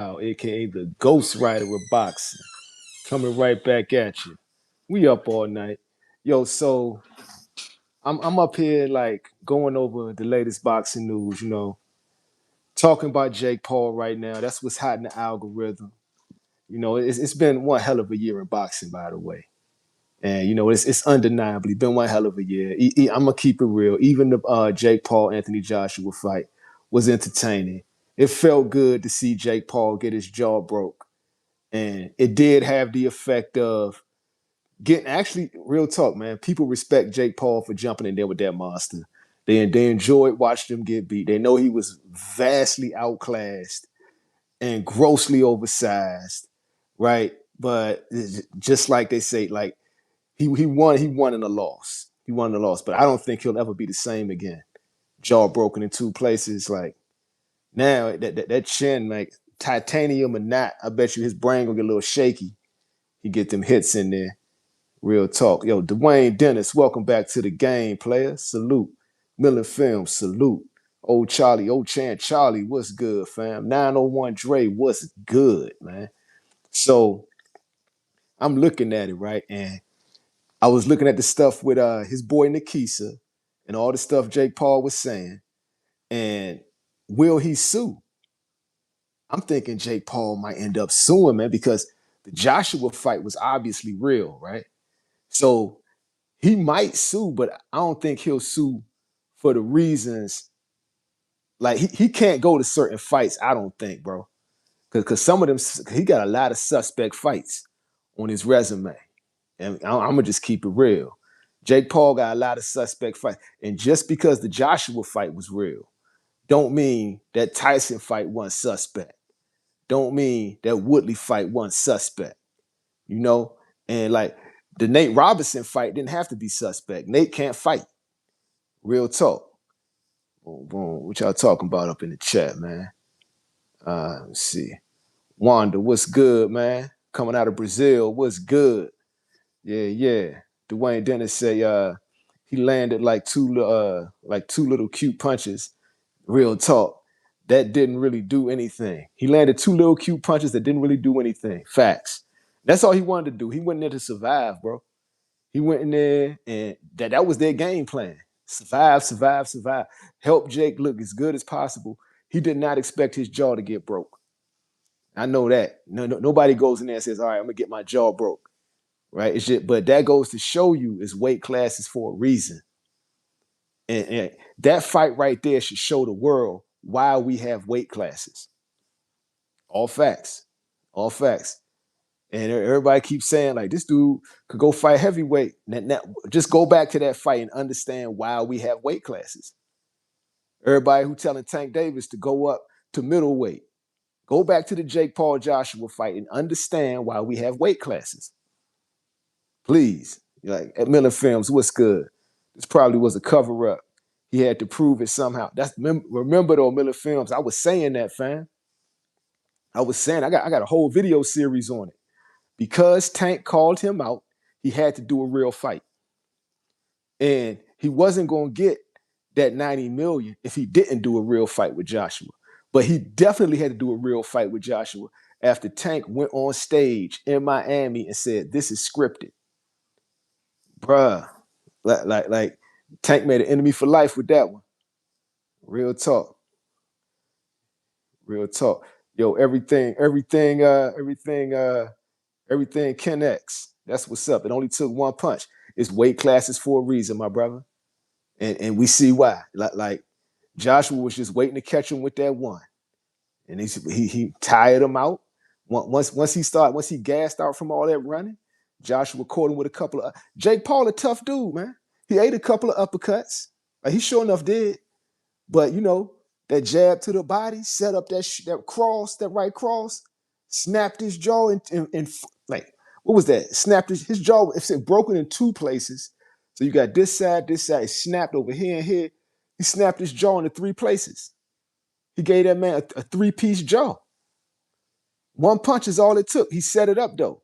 aka the Ghost Rider of boxing, coming right back at you. We up all night. Yo, so I'm up here like going over the latest boxing news, talking about Jake Paul right now. That's what's hot in the algorithm. It's been one hell of a year in boxing, by the way. And it's undeniably been one hell of a year. I'm gonna keep it real. Even the Jake Paul Anthony Joshua fight was entertaining. It felt good to see Jake Paul get his jaw broke. And it did have the effect of getting actually real talk, man. People respect Jake Paul for jumping in there with that monster. They enjoyed watching him get beat. They know he was vastly outclassed and grossly oversized, right? But just like they say, like he won in a loss. He won in a loss. But I don't think he'll ever be the same again. Jaw broken in two places. Like now that chin, like titanium or not, I bet you his brain gonna get a little shaky. He get them hits in there. Real talk. Yo, Dwayne Dennis, welcome back to the game, player. Salute. Miller Film, salute. Old Charlie, old Chan Charlie, what's good, fam? 901 Dre, what's good, man? So I'm looking at it, right? And I was looking at the stuff with his boy Nikisa and all the stuff Jake Paul was saying. And will he sue? I'm thinking Jake Paul might end up suing, man, because the Joshua fight was obviously real, right? So he might sue, but I don't think he'll sue for the reasons like he can't go to certain fights. I don't think, bro, because some of them he got a lot of suspect fights on his resume, and I'm gonna just keep it real. Jake Paul got a lot of suspect fights, and just because the Joshua fight was real, don't mean that Tyson fight wasn't suspect. Don't mean that Woodley fight wasn't suspect. You know, and like the Nate Robinson fight didn't have to be suspect. Nate can't fight. Real talk. Boom, boom. What y'all talking about up in the chat, man? Let's see. Wanda, what's good, man? Coming out of Brazil, what's good? Yeah, yeah. Dwayne Dennis say he landed like two little cute punches. Real talk. That didn't really do anything. He landed two little cute punches that didn't really do anything. Facts. That's all he wanted to do. He went in there to survive, bro. He went in there and that was their game plan. Survive, survive, survive. Help Jake look as good as possible. He did not expect his jaw to get broke. I know that. Nobody goes in there and says, all right, I'm gonna get my jaw broke. Right? It's just, but that goes to show you is weight classes for a reason. And that fight right there should show the world why we have weight classes. All facts. All facts. And everybody keeps saying, like, this dude could go fight heavyweight. Now, just go back to that fight and understand why we have weight classes. Everybody who telling Tank Davis to go up to middleweight. Go back to the Jake Paul Joshua fight and understand why we have weight classes. Please. Like at Miller Films, what's good? This probably was a cover-up. He had to prove it somehow. Remember though, Miller Films, I was saying that, fam. I was saying I got a whole video series on it. Because Tank called him out, he had to do a real fight. And he wasn't going to get that 90 million if he didn't do a real fight with Joshua. But he definitely had to do a real fight with Joshua after Tank went on stage in Miami and said, this is scripted. Bruh, like Tank made an enemy for life with that one. Real talk. Real talk. Yo, everything connects. That's what's up. It only took one punch. It's weight classes for a reason, my brother. And we see why. Like Joshua was just waiting to catch him with that one. And he tired him out. Once he gassed out from all that running, Joshua caught him with a couple of Jake Paul, a tough dude, man. He ate a couple of uppercuts. Like he sure enough did. But that jab to the body, set up that right cross, snapped his jaw and like what was that? Snapped his jaw. It's broken in two places. So you got this side, it snapped over here and here. He snapped his jaw into three places. He gave that man a three-piece jaw. One punch is all it took. He set it up though.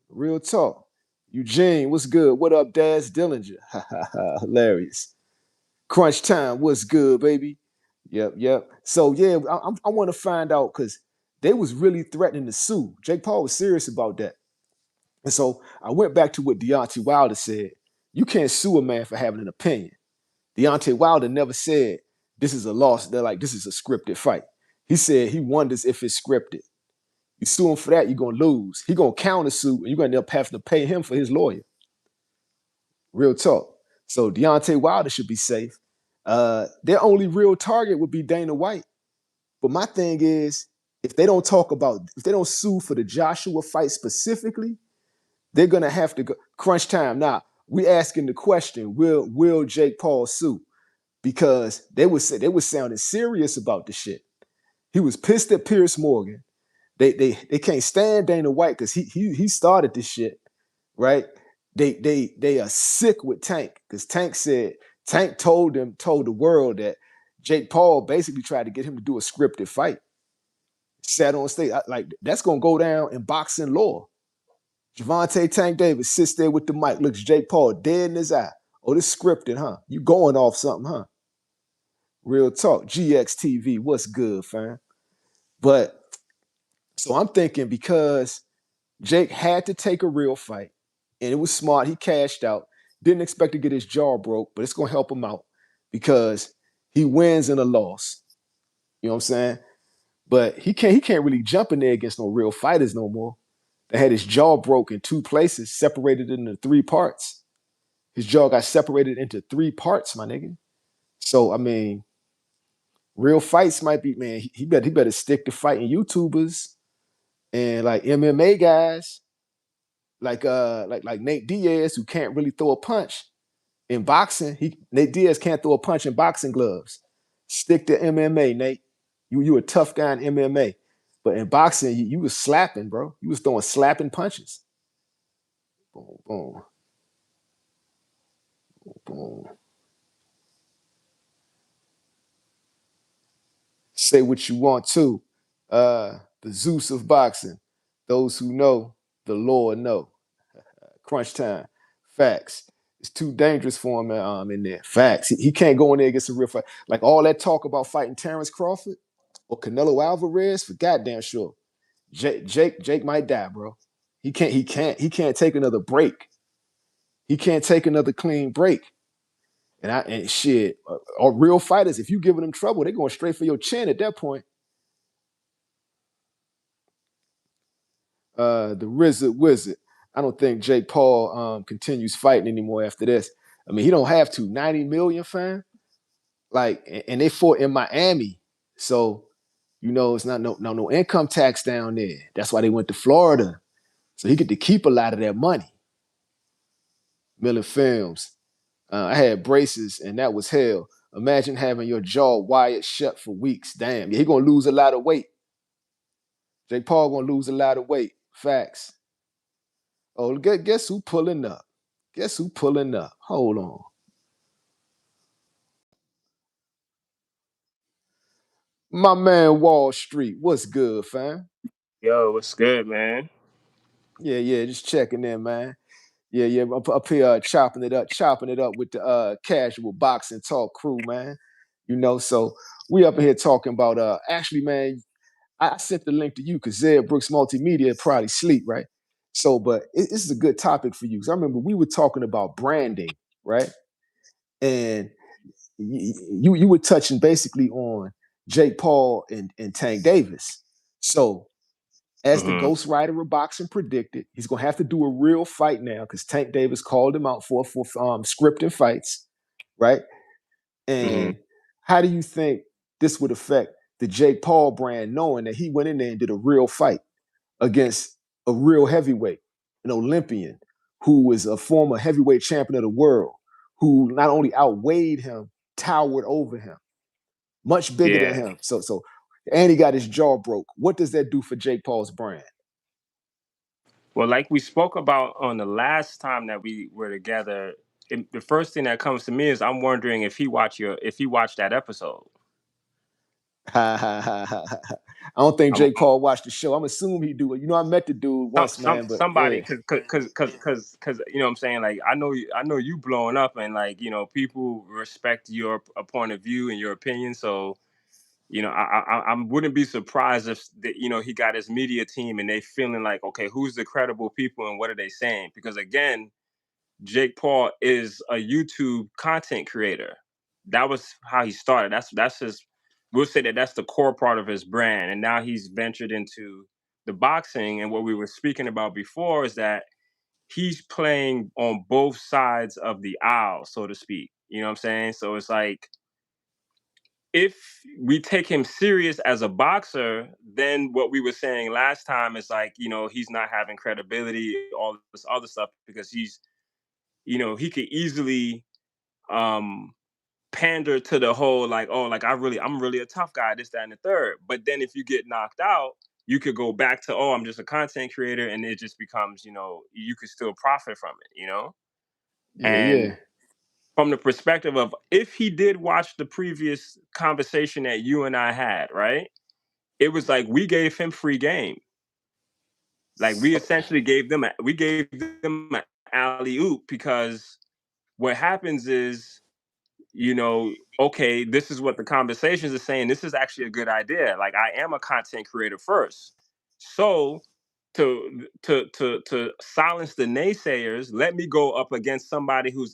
Real talk. Eugene, what's good? What up, Daz Dillinger? Hilarious. Crunch time, what's good, baby? Yep. So yeah, I want to find out because they was really threatening to sue. Jake Paul was serious about that. And so I went back to what Deontay Wilder said. You can't sue a man for having an opinion. Deontay Wilder never said this is a loss. They're like, this is a scripted fight. He said he wonders if it's scripted. You sue him for that, you're going to lose. He's going to counter sue, and you're going to end up having to pay him for his lawyer. Real talk. So Deontay Wilder should be safe. Their only real target would be Dana White. But my thing is, if they don't sue for the Joshua fight specifically, they're going to have to go crunch time. Now, we asking the question, will Jake Paul sue? Because they were sounding serious about the shit. He was pissed at Pierce Morgan. They can't stand Dana White because he started this shit, right? They are sick with Tank because Tank told the world that Jake Paul basically tried to get him to do a scripted fight. Sat on stage like that's gonna go down in boxing lore. Gervonta Tank Davis sits there with the mic, looks Jake Paul dead in his eye. Oh, this scripted, huh? You going off something, huh? Real talk. GXTV, what's good, fam? But so I'm thinking because Jake had to take a real fight, and it was smart. He cashed out. Didn't expect to get his jaw broke, but it's gonna help him out because he wins in a loss. You know what I'm saying? But he can't really jump in there against no real fighters no more. They had his jaw broke in 2 places, separated into 3 parts. His jaw got separated into 3 parts, my nigga. So I mean, real fights might be, man. He better stick to fighting YouTubers and like MMA guys, like Nate Diaz, who can't really throw a punch in boxing. Nate Diaz can't throw a punch in boxing gloves. Stick to MMA, Nate. You a tough guy in MMA, but in boxing, you was slapping, bro. You was throwing slapping punches. Boom, boom, boom. Say what you want to. The Zeus of boxing. Those who know, the Lord know. Crunch time. Facts. It's too dangerous for him in there. Facts. He can't go in there against a real fight. Like all that talk about fighting Terence Crawford or Canelo Alvarez, for goddamn sure. Jake might die, bro. He can't take another break. He can't take another clean break. And shit, or real fighters, if you giving them trouble, they're going straight for your chin at that point. The Wizard. I don't think Jake Paul continues fighting anymore after this. I mean, he don't have to. 90 million, fam. Like, and they fought in Miami. So, it's not no income tax down there. That's why they went to Florida. So he get to keep a lot of that money. Miller Films. I had braces and that was hell. Imagine having your jaw wired shut for weeks. Damn, yeah, he gonna lose a lot of weight. Jake Paul gonna lose a lot of weight. Facts. Oh, guess who pulling up? Guess who pulling up? Hold on. My man Wall Street. What's good, fam? Yo, what's good, man? Yeah, just checking in, man. Yeah, up here chopping it up with the casual boxing talk crew, man. So we up here talking about actually, man, I sent the link to you because Zed Brooks Multimedia probably sleep, right? So, but this is a good topic for you because I remember we were talking about branding, right? And you were touching basically on Jake Paul and Tank Davis. So, as the Mm-hmm. ghostwriter of boxing predicted, he's gonna have to do a real fight now because Tank Davis called him out for scripting fights, right? Mm-hmm. And how do you think this would affect the Jake Paul brand, knowing that he went in there and did a real fight against a real heavyweight, an Olympian, who was a former heavyweight champion of the world, who not only outweighed him, towered over him, much bigger than Yeah. him. And he got his jaw broke. What does that do for Jake Paul's brand? Well, like we spoke about on the last time that we were together, the first thing that comes to me is I'm wondering if he watched that episode. I don't think I'm, Jake Paul watched the show. I'm assuming he do it. I met the dude once, man, but somebody yeah. because you know what I'm saying, like I know you blowing up and like people respect your point of view and your opinion, so You know, I wouldn't be surprised if he got his media team and they feeling like, okay, who's the credible people and what are they saying? Because again, Jake Paul is a YouTube content creator. That was how he started. That's his. We'll say that that's the core part of his brand, and now he's ventured into the boxing. And what we were speaking about before is that he's playing on both sides of the aisle, so to speak. You know what I'm saying? So it's like if we take him serious as a boxer, then what we were saying last time is like, he's not having credibility, all this other stuff, because he could easily um pander to the whole like, oh, like I'm really a tough guy, this, that, and the third. But then if you get knocked out, you could go back to, oh, I'm just a content creator, and it just becomes, you could still profit from it. Yeah, And yeah. from the perspective of if he did watch the previous conversation that you and I had, right? It was like we gave him free game. Like we essentially gave them an alley oop, because what happens is, okay, this is what the conversations are saying. This is actually a good idea. Like I am a content creator first. So to silence the naysayers, let me go up against somebody who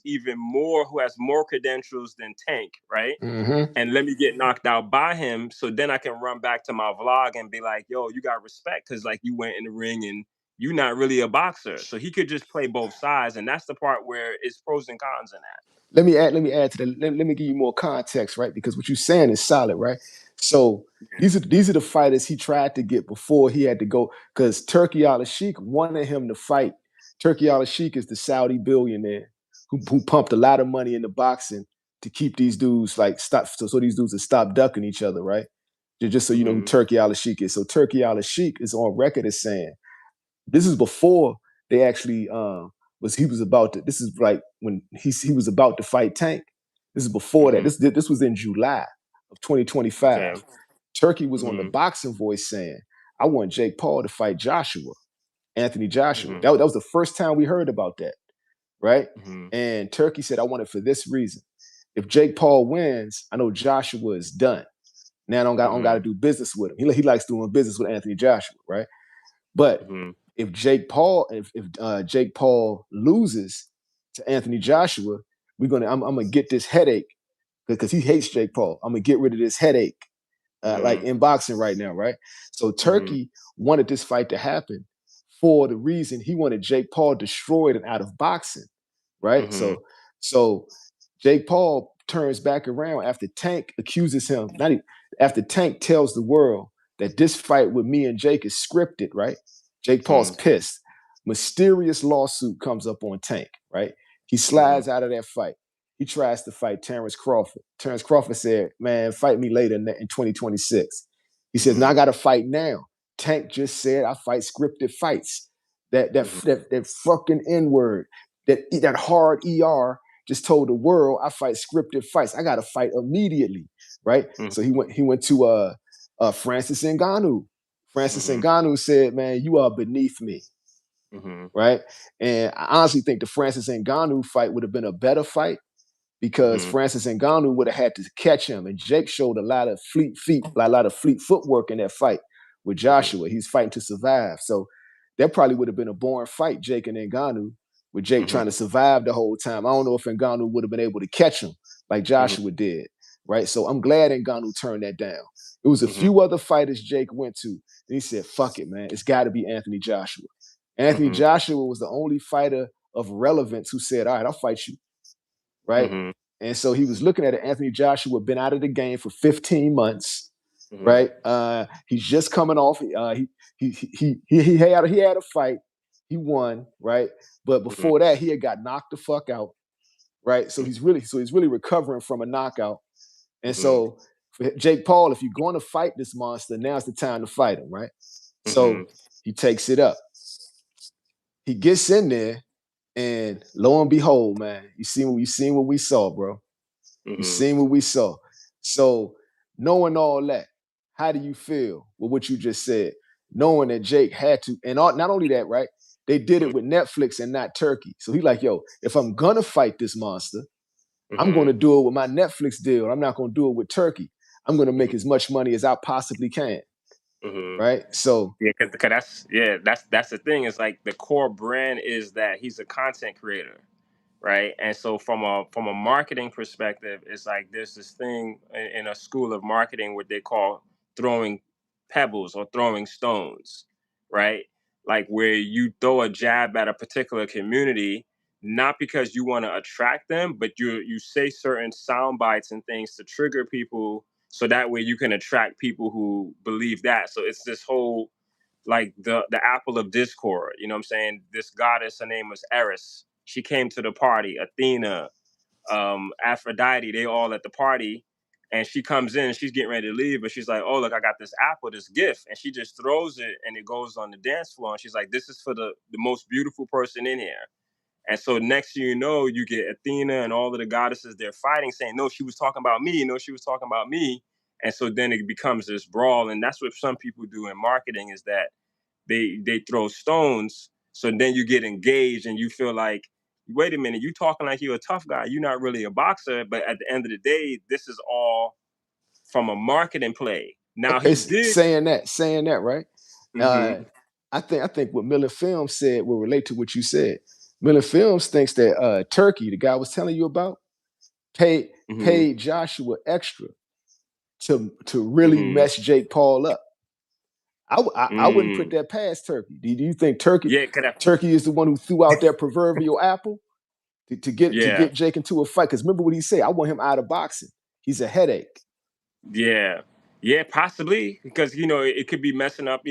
has more credentials than Tank, right? Mm-hmm. And let me get knocked out by him, so then I can run back to my vlog and be like, yo, you got respect, because like you went in the ring and you're not really a boxer. So he could just play both sides, and that's the part where it's pros and cons in that. Let me add to that. Let me give you more context, right? Because what you're saying is solid, right? So these are the fighters he tried to get before he had to go, because Turki Al-Sheikh wanted him to fight. Turki Al-Sheikh is the Saudi billionaire who pumped a lot of money into boxing to keep these dudes like stop, so these dudes would stop ducking each other, right? Just so you know who Mm-hmm. Turki Al-Sheikh is. So Turki Al-Sheikh is on record as saying this is before they actually he was about to. This is like when he was about to fight Tank. This is before that. Mm-hmm. This was in July of 2025. Okay. Turkey was on the Mm-hmm. Boxing Voice saying, "I want Jake Paul to fight Anthony Joshua." Mm-hmm. That was the first time we heard about that, right? Mm-hmm. And Turkey said, "I want it for this reason. If Jake Paul wins, I know Joshua is done. Now I don't got to Mm-hmm. do business with him. He likes doing business with Anthony Joshua, right? But Mm-hmm. if Jake Paul loses to Anthony Joshua, I'm gonna get this headache because he hates Jake Paul. I'm gonna get rid of this headache, like Mm-hmm. in boxing right now, right? So Mm-hmm. Turkey wanted this fight to happen for the reason he wanted Jake Paul destroyed and out of boxing, right? Mm-hmm. So Jake Paul turns back around after Tank accuses him, not even, after Tank tells the world that this fight with me and Jake is scripted, right? Jake Paul's pissed. Mysterious lawsuit comes up on Tank, right? He Mm-hmm. slides out of that fight. He tries to fight Terence Crawford. Terence Crawford said, man, fight me later in 2026. He says, no, Mm-hmm. I got to fight now. Tank just said I fight scripted fights. That fucking N-word, that hard ER just told the world I fight scripted fights. I got to fight immediately, right? So he went to Francis Ngannou. Francis Mm-hmm. Ngannou said, man, you are beneath me, Mm-hmm. right? And I honestly think the Francis Ngannou fight would have been a better fight because Mm-hmm. Francis Ngannou would have had to catch him. And Jake showed a lot of fleet footwork in that fight with Joshua. He's fighting to survive. So that probably would have been a boring fight, Jake and Ngannou, with Jake Mm-hmm. trying to survive the whole time. I don't know if Ngannou would have been able to catch him like Mm-hmm. Joshua did, right? So I'm glad Ngannou turned that down. It was a Mm-hmm. few other fighters Jake went to, and he said, fuck it, man. It's got to be Anthony Joshua. Anthony Mm-hmm. Joshua was the only fighter of relevance who said, all right, I'll fight you, right? Mm-hmm. And so he was looking at it. Anthony Joshua had been out of the game for 15 months, Mm-hmm. right? He's just coming off. He had a fight. He won, right? But Mm-hmm. before that, he had got knocked the fuck out, right? So he's really recovering from a knockout. And Mm-hmm. so for Jake Paul, if you're going to fight this monster, now's the time to fight him, right? Mm-hmm. So he takes it up. He gets in there, and lo and behold, man, you seen what we saw, bro. You Mm-hmm. seen what we saw. So knowing all that, how do you feel with what you just said? Knowing that Jake had to, and not only that, right? They did it with Netflix and not Turkey. So he's like, yo, if I'm gonna fight this monster, I'm Mm-hmm. gonna do it with my Netflix deal. I'm not gonna do it with Turkey. I'm going to make as much money as I possibly can. Mm-hmm. Right. So, Yeah, because that's the thing. It's like the core brand is that he's a content creator, right? And so from a marketing perspective, it's like there's this thing in a school of marketing what they call throwing pebbles or throwing stones, right? Like where you throw a jab at a particular community, not because you want to attract them, but you say certain sound bites and things to trigger people, so that way you can attract people who believe that. So it's this whole like the apple of discord. You know what I'm saying? This goddess, her name was Eris. She came to the party. Athena, Aphrodite, they all at the party. And she comes in, she's getting ready to leave, but she's like, "Oh, look, I got this apple, this gift." And she just throws it and it goes on the dance floor. And she's like, "This is for the most beautiful person in here." And so next thing you know, you get Athena and all of the goddesses, they're fighting, saying, "No, she was talking about me. No, she was talking about me." And so then it becomes this brawl. And that's what some people do in marketing is that they throw stones. So then you get engaged and you feel like, wait a minute, you talking like you're a tough guy. You're not really a boxer. But at the end of the day, this is all from a marketing play. Now okay, he did. saying that, right? Uh, Mm-hmm, I think what Miller Films said will relate to what you said. Miller Films thinks that Turkey, the guy I was telling you about, paid mm-hmm, paid Joshua extra to really mm-hmm, mess Jake Paul up. I wouldn't put mm. that past Turkey. Do you think Turkey Yeah, could have, Turkey is the one who threw out that proverbial apple to yeah. get Jake into a fight? Because remember what he said. I want him out of boxing. He's a headache. Yeah, yeah, possibly because it could be messing up.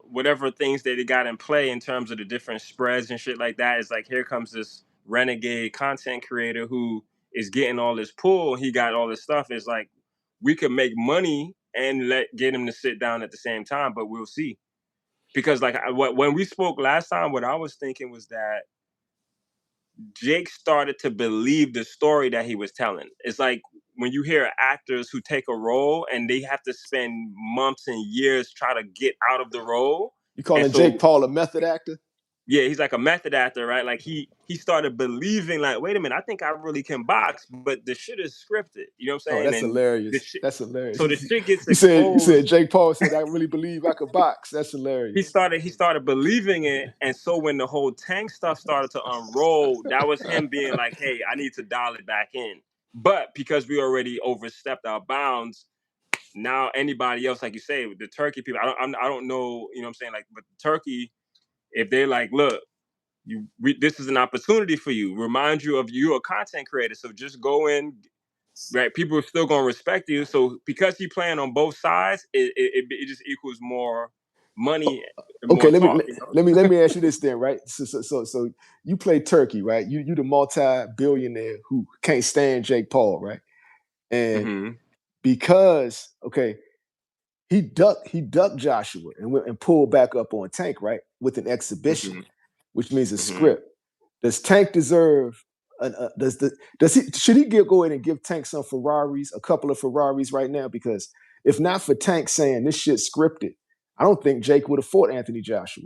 Whatever things that they got in play in terms of the different spreads and shit like that. It's like here comes this renegade content creator who is getting all this pull. He got all this stuff. It's like we could make money and get him to sit down at the same time, but we'll see. Because like when we spoke last time, what I was thinking was that Jake started to believe the story that he was telling. It's like when you hear actors who take a role and they have to spend months and years trying to get out of the role. You And calling Jake so Paul a method actor? yeah, he's like a method actor, right? Like he started believing like, wait a minute, I think I really can box, but the shit is scripted. You know what I'm Oh, saying? that's And the hilarious. shit That's hilarious. so the shit gets You said exposed. Jake Paul said I really believe I could box. That's he hilarious. started he started believing it, and so when the whole tank stuff started to unroll, that was him being like, hey, I need to dial it back in. But because we already overstepped our bounds, now anybody else, like you say, the Turkey people, I don't know, you know what I'm saying, like, but Turkey, if they're like, look, this is an opportunity for you, remind you of you're a content creator, so just go in, right? People are still gonna respect you. So because you playing on both sides, it just equals more money and Okay, more talk. let me ask you this then, right? So you play Turkey, right? You the multi-billionaire who can't stand Jake Paul, right? And Mm-hmm. because he ducked Joshua and went and pulled back up on Tank, right? With an exhibition, Mm-hmm. which means a Mm-hmm. script. Does Tank deserve does he should he go ahead and give Tank some Ferraris, a couple of Ferraris right now? Because if not for Tank saying this shit's scripted, I don't think Jake would have fought Anthony Joshua.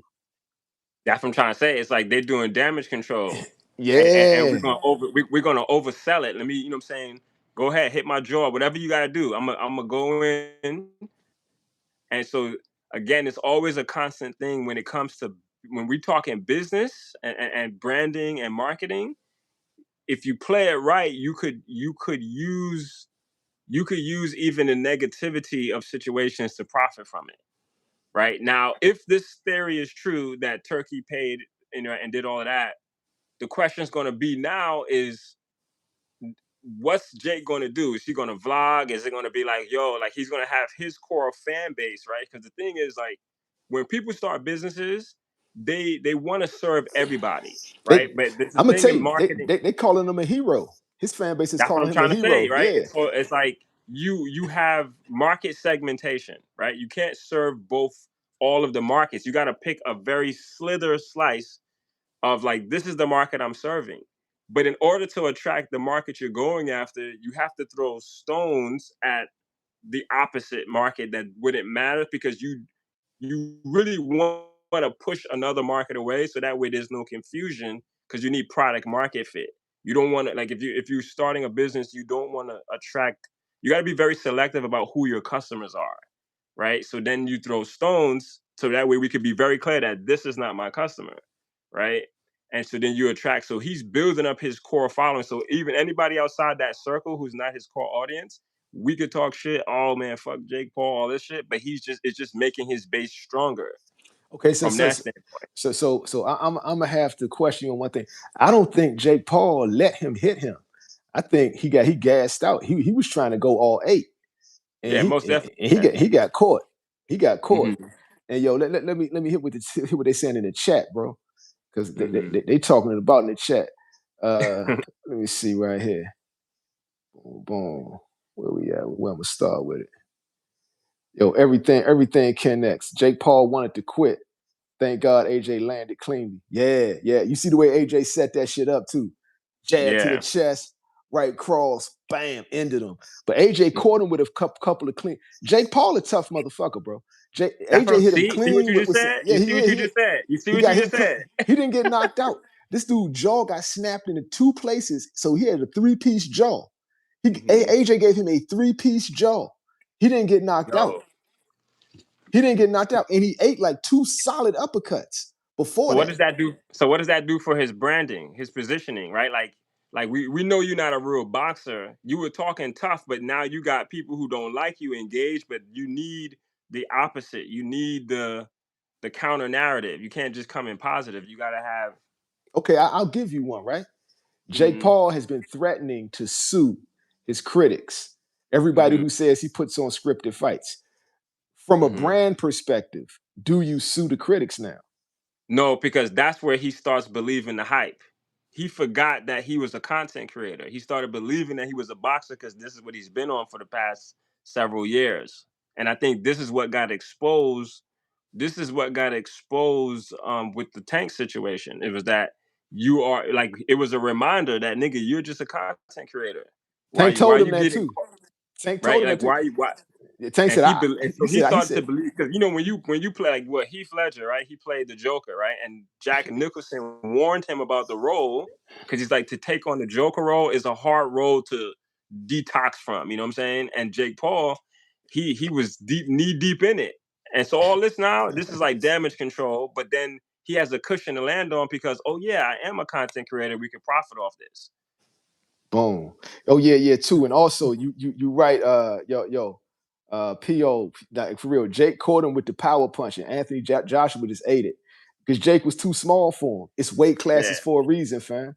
That's what I'm trying to say. It's like they're doing damage control, and Yeah. we're gonna oversell it. Let me, you know what I'm saying. Go ahead, hit my jaw, whatever you gotta do. I'm gonna go in, and so again, it's always a constant thing when it comes to when we talking business and branding and marketing. If you play it right, you could use even the negativity of situations to profit from it. Right now, if this theory is true that Turkey paid, and did all of that, the question is going to be now is what's Jake going to do? Is he going to vlog? Is it going to be like, yo, like he's going to have his core fan base, right? Because the thing is, like, when people start businesses, they want to serve everybody, right? They But there's a I'm gonna thing tell in you, marketing. they calling him a hero. His fan base is That's what calling I'm him a trying to say, hero. right? Yeah. So it's like you have market segmentation, right? You can't serve all of the markets. You got to pick a very slither slice of like this is the market I'm serving. But in order to attract the market you're going after, you have to throw stones at the opposite market that wouldn't matter because you really want to push another market away so that way there's no confusion because you need product market fit. You don't want to like if you're starting a business, you don't want to attract you got to be very selective about who your customers are, right? So then you throw stones, so that way we could be very clear that this is not my customer, right? And so then you attract. So he's building up his core following. So even anybody outside that circle who's not his core audience, we could talk shit. Oh man, fuck Jake Paul, all this shit. But it's just making his base stronger Okay, from that standpoint. I'm gonna have to question you on one thing. I don't think Jake Paul let him hit him. I think he gassed out. He was trying to go all eight, and Yeah, most definitely. he got caught. He got caught. Mm-hmm. And yo, let me hit hit what they saying in the chat, bro, because Mm-hmm. they talking about in the chat. Let me see right here. Boom, boom. Where we at? Where I'm gonna start with it. Yo, everything connects. Jake Paul wanted to quit. Thank God AJ landed cleanly. Yeah, yeah. You see the way AJ set that shit up too. Jab to the Yeah. chest, right cross, bam, ended him. But AJ caught him with a couple of clean. Jake Paul a tough motherfucker, bro. That's what AJ I'm hit him see what clean you just with some, said? yeah, You see what you just said? You see he what got you just hit clean. said? He didn't get knocked out. This dude jaw got snapped into two places, so he had a three-piece jaw. Mm-hmm. AJ gave him a three-piece jaw. He didn't get knocked out. Yo. He didn't get knocked out, and he ate like two solid uppercuts So before what that. does that do? So what does that do for his branding, his positioning, right? Like we know you're not a real boxer. You were talking tough, but now you got people who don't like you engaged, but you need the opposite. You need the counter narrative. You can't just come in positive. You gotta have. Okay, I'll give you one, right? Jake Mm-hmm. Paul has been threatening to sue his critics, everybody Mm-hmm. who says he puts on scripted fights. From a Mm-hmm. brand perspective, do you sue the critics now? No, because that's where he starts believing the hype. He forgot that he was a content creator. He started believing that he was a boxer because this is what he's been on for the past several years. And I think this is what got exposed. This is what got exposed with the Tank situation. It was that you are like it was a reminder that nigga, you're just a content creator. Tank Why told him you that getting too. caught, Tank told right? him Like that too. why Tank and said, and so he he started to said, believe because when you play like what Heath Ledger, right? He played the Joker, right? And Jack Nicholson warned him about the role because he's like to take on the Joker role is a hard role to detox from. You know what I'm saying? And Jake Paul, he was knee deep in it, and so all this now this is like damage control, but then he has a cushion to land on because oh yeah, I am a content creator. We can profit off this. boom. Oh yeah, yeah, too. And also you right, PO, like, for real. Jake caught him with the power punch, and Anthony Joshua just ate it because Jake was too small for him. It's weight classes Yeah. for a reason, fam.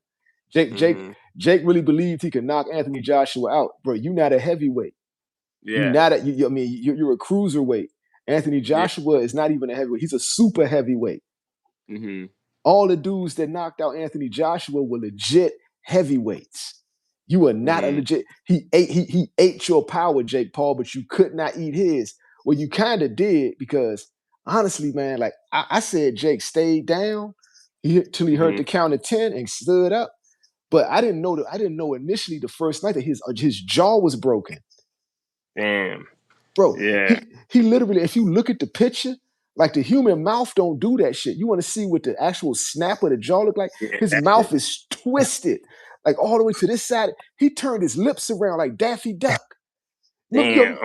Jake Jake Mm-hmm. Jake really believed he could knock Anthony Joshua out, bro. You not a heavyweight. You Yeah. not a, you, I mean, you're a cruiserweight. Anthony Yeah. Joshua is not even a heavyweight. He's a super heavyweight. Mm-hmm. All the dudes that knocked out Anthony Joshua were legit heavyweights. You are not a Mm-hmm. legit. He ate your power, Jake Paul, but you could not eat his. Well, you kind of did because honestly, man, like I said, Jake stayed down till he heard Mm-hmm. the count of 10 and stood up. But I didn't know initially the first night that his jaw was broken. Damn. Bro, Yeah. he literally, if you look at the picture, like the human mouth don't do that shit. You want to see what the actual snap of the jaw look like? Yeah. His That mouth shit. is twisted, like all the way to this side. He turned his lips around like Daffy Duck. Damn.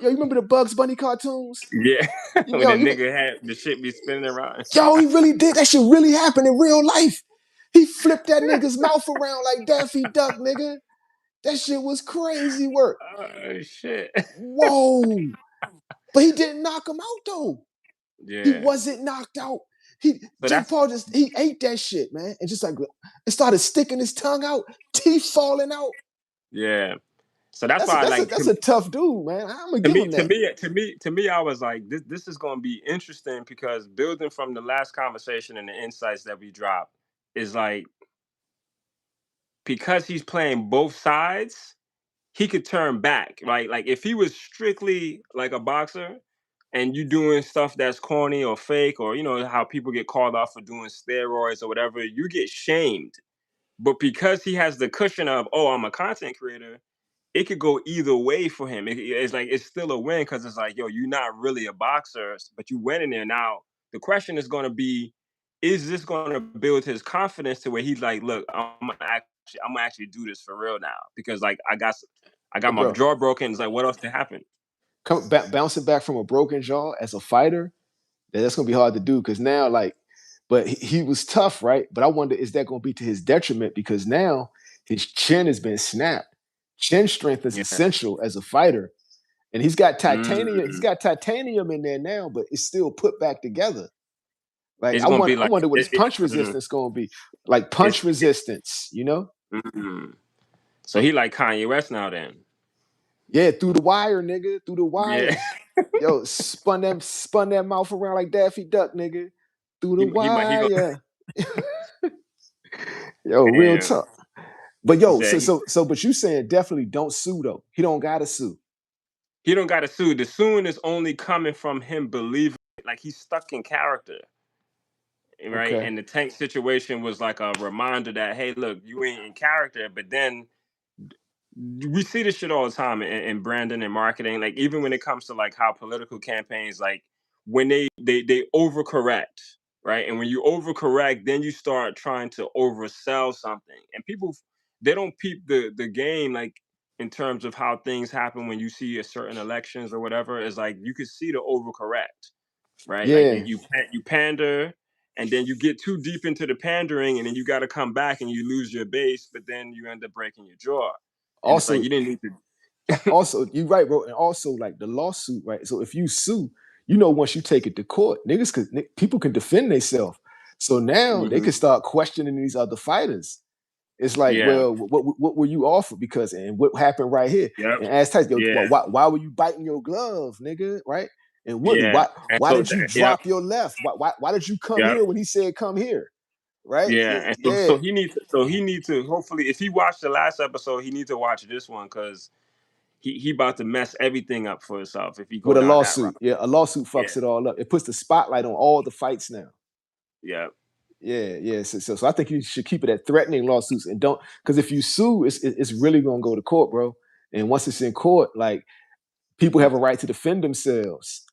You remember the Bugs Bunny cartoons? Yeah. When Yo, the nigga had the shit be spinning around. yo, he really did. That shit really happened in real life. He flipped that nigga's mouth around like Daffy Duck, nigga. That shit was crazy work. Oh shit. Whoa. But he didn't knock him out though. He Yeah. wasn't knocked out. He So Jake that's Paul he ate that shit, man, and just like it started sticking his tongue out, teeth falling out. yeah. So that's why I like That's a tough dude, man. I'm gonna to give me, him to that. me, to me, to me, I was like, this is going to be interesting because building from the last conversation and the insights that we dropped is like because he's playing both sides, he could turn back. Right? Like if he was strictly like a boxer and you doing stuff that's corny or fake, or you know how people get called out for doing steroids or whatever, you get shamed. But because he has the cushion of, oh, I'm a content creator, it could go either way for him. It's like it's still a win because it's like, yo, you're not really a boxer, but you went in there. Now the question is going to be, is this going to build his confidence to where he's like, look, I'm gonna actually do this for real now because like I got I Hey, got my bro, jaw broken. It's like, what else can happen? bouncing back from a broken jaw as a fighter, that's gonna be hard to do because now, like, but he was tough, right? But I wonder, is that gonna be to his detriment because now his chin has been snapped. Chin strength is Yeah. essential as a fighter, and he's got titanium. He's Mm. got titanium in there now, but it's still put back together. Like It's gonna be I like wonder what his punch mhm. resistance gonna be. Like it's punch resistance, you know? mm. So he like Kanye West now then. Yeah, through the wire, nigga, through the Yeah. wire. Yo, spun that mouth around like Daffy Duck, nigga. Through the He go wire. Yo, real damn. talk. But He yo, said but you saying definitely don't sue though. He don't gotta sue. he don't got to sue. The suing is only coming from him believing like he's stuck in character, right? Okay. And the Tank situation was like a reminder that hey, look, you ain't in character. But then we see this shit all the time in branding and marketing. Like even when it comes to like how political campaigns, like when they overcorrect, right? And when you overcorrect, then you start trying to oversell something, and people they don't peep the game like in terms of how things happen when you see a certain elections or whatever. Is like you could see the overcorrect, right? Like Yeah. you pander. And then you get too deep into the pandering, and then you got to come back and you lose your base, but then you end up breaking your jaw. And it's like Also, you didn't need to. also, you right, bro. And also like the lawsuit, right? So if you sue, once you take it to court, people can defend themselves. So now they can Mhm. start questioning these other fighters. It's like, Yeah. well, what were you offered? Because and what happened right here? Yep. And ask Tyson, yo, Yeah. why were you biting your glove, nigga? Right? And Woodley, Yeah. And why so did you yep. drop your left? Why did you come Yep. here when he said come here? Right? Yeah. And Yeah. so he needs to hopefully if he watched the last episode, he needs to watch this one because he about to mess everything up for himself if he go With a down that lawsuit. route. Yeah, a lawsuit Yeah. fucks it all up. It puts the spotlight on all the fights now. Yeah. Yeah, yeah. So I think you should keep it at threatening lawsuits and don't because if you sue, it's really gonna go to court, bro. And once it's in court, like people have a right to defend themselves,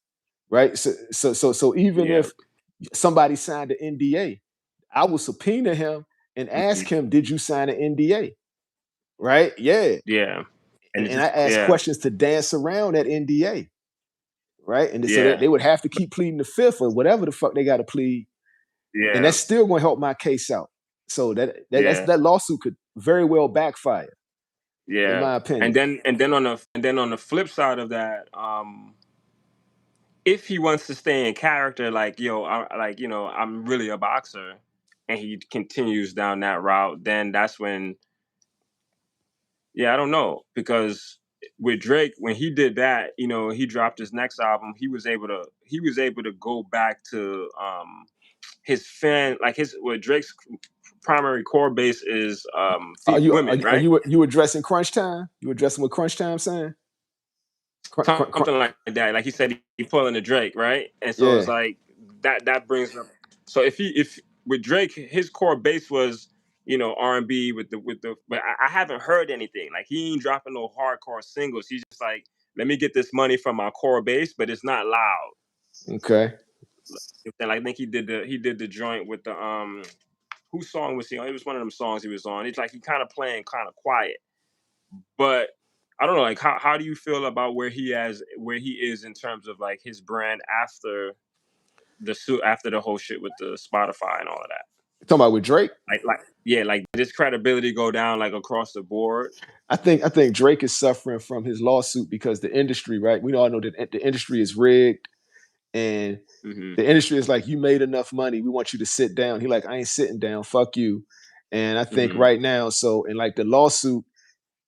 right? So even Yeah. if somebody signed an NDA, I will subpoena him and Mhm. ask him, "Did you sign an NDA?" Right? Yeah, Yeah. And it's and I just ask yeah. questions to dance around that NDA, right? And so Yeah. they would have to keep pleading the fifth or whatever the fuck they got to plead, and Yeah. that's still going to help my case out. So Yeah. that lawsuit could very well backfire, in Yeah. my opinion. And then on the flip side of that, if he wants to stay in character, like yo, like I'm really a boxer, and he continues down that route, then that's when, yeah, I don't know because with Drake, when he did that, he dropped his next album. He was able to go back to his fan, like his what Drake's primary core base is women, right? You addressing crunch time? You addressing what crunch time saying? Something like that. Like he said, he pulling a Drake, right? And so it's Yeah. like that brings up. So if with Drake, his core base was R&B with the, but I haven't heard anything. Like he ain't dropping no hardcore singles. He's just like, let me get this money from my core base, but it's not loud. Okay. And I think he did the joint with the whose song was he on? It was one of them songs he was on. It's like he kind of playing kind of quiet. But I don't know, like how do you feel about where he is in terms of like his brand after the whole shit with the Spotify and all of that? You talking about with Drake? Like yeah, like did his credibility go down like across the board? I think Drake is suffering from his lawsuit because the industry, right? We all know that the industry is rigged, and Hmm. the industry is like, you made enough money, we want you to sit down. He like, I ain't sitting down, fuck you. And I think Hmm. right now, so and like the lawsuit,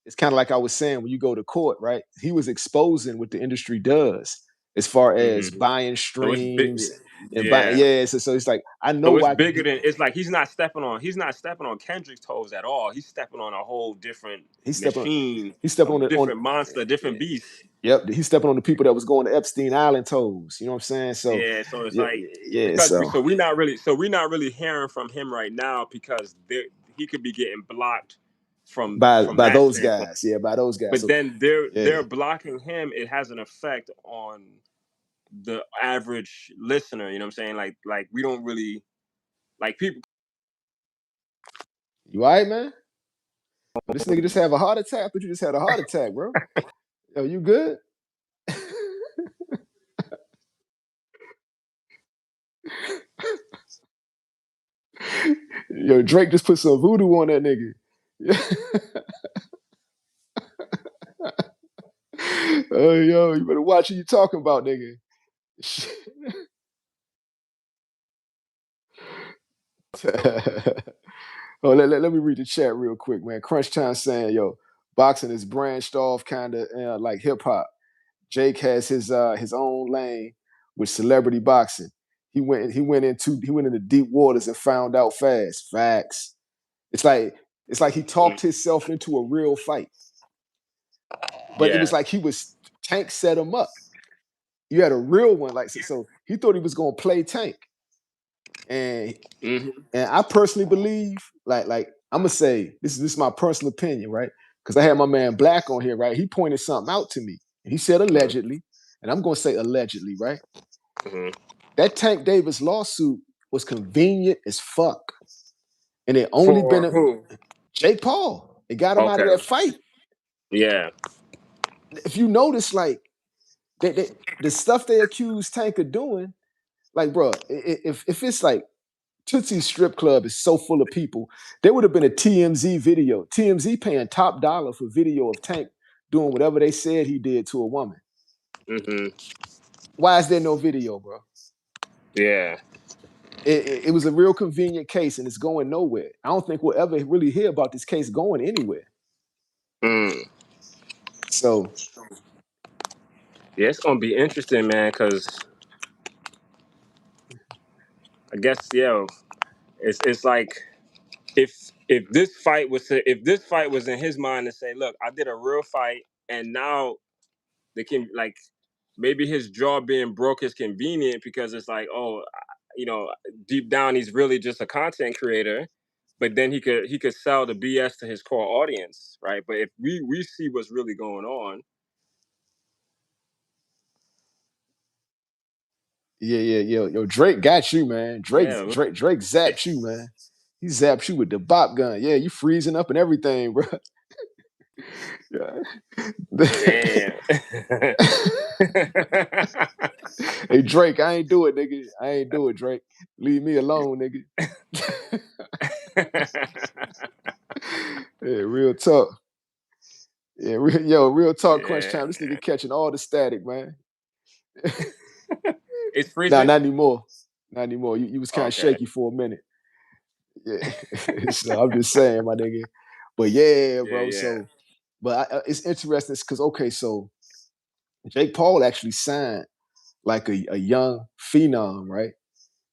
it's kind of like I was saying when you go to court, right? He was exposing what the industry does as far as Hmm. buying So it's big, streams and buying. yeah. Yeah, so it's like I know So it's why. bigger than it's like he's not stepping on Kendrick's toes at all. He's stepping on a whole different He's stepping on machine, he's stepping a on different monster, a different beast. yep, he's stepping on the people that was going to Epstein Island toes. You know what I'm saying? So Yeah, so it's yeah, like yeah. because So we're not really hearing from him right now because he could be getting blocked from by that those standpoint. guys, yeah, by those guys. But So then they're yeah, blocking him. It has an effect on the average listener. You know what I'm saying? Like we don't really like people. you all right, man? Oh, this nigga just have a heart attack. But you just had a heart attack, bro. Yo, you good? Yo, Drake just put some voodoo on that nigga. Oh, yo, you better watch what you talking about, nigga. Oh, let me read the chat real quick, man. Crunch Time saying, yo, boxing is branched off kind of like hip hop. Jake has his own lane with celebrity boxing. He went into deep waters and found out fast. Facts. It's like he talked himself into a real fight. But it was Yeah. like Tank set him up. You had a real one, like so he thought he was gonna play Tank. And Mm-hmm. and I personally believe, like I'm gonna say this is my personal opinion, right? Because I had my man Black on here, right? He pointed something out to me, and he said allegedly, and I'm gonna say allegedly, right? Mm-hmm. That Tank Davis lawsuit was convenient as fuck, and it only been For who? Jake Paul. It got him out of Okay. that fight. Yeah. If you notice, like the stuff they accused Tank of doing, like, bro, if it's like Tootsie's strip club is so full of people, there would have been a TMZ video. TMZ paying top dollar for video of Tank doing whatever they said he did to a woman. Mm-hmm. Why is there no video, bro? Yeah. It was a real convenient case and it's going nowhere. I don't think we'll ever really hear about this case going anywhere. Mm. So Yeah, it's gonna be interesting, man, because I guess it's like if this fight was in his mind to say, look, I did a real fight, and now they can like maybe his jaw being broke is convenient because it's like, oh, you know, deep down he's really just a content creator, but then he could sell the BS to his core audience, right? But if we see what's really going on, yeah. Yo, Drake got you, man. yeah, Drake zapped you, man. He zapped you with the bop gun. Yeah, you freezing up and everything, bro. Yeah. damn. Hey Drake, I ain't do it, nigga. I ain't do it, Drake. Leave me alone, nigga. Yeah, real talk. Yeah, real talk. Crunch Yeah, time. This nigga catching all the static, man. it's Nah, freezing. not anymore. Not anymore. You was kind of Okay. shaky for a minute. Yeah. So I'm just saying, my nigga. But yeah, Yeah, bro. yeah. So, but it's interesting because okay, so Jake Paul actually signed like a young phenom, right?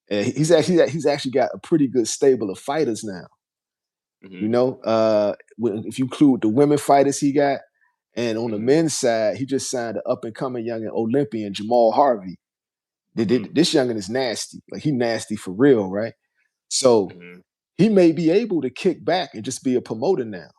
And he's actually got a pretty good stable of fighters now. You Mm-hmm. know, if you include the women fighters he got, and on the Mm-hmm. men's side, he just signed an up and coming young Olympian Jamal Harvey. Mm-hmm. This youngin is nasty, like he nasty for real, right? So Mm-hmm. he may be able to kick back and just be a promoter now,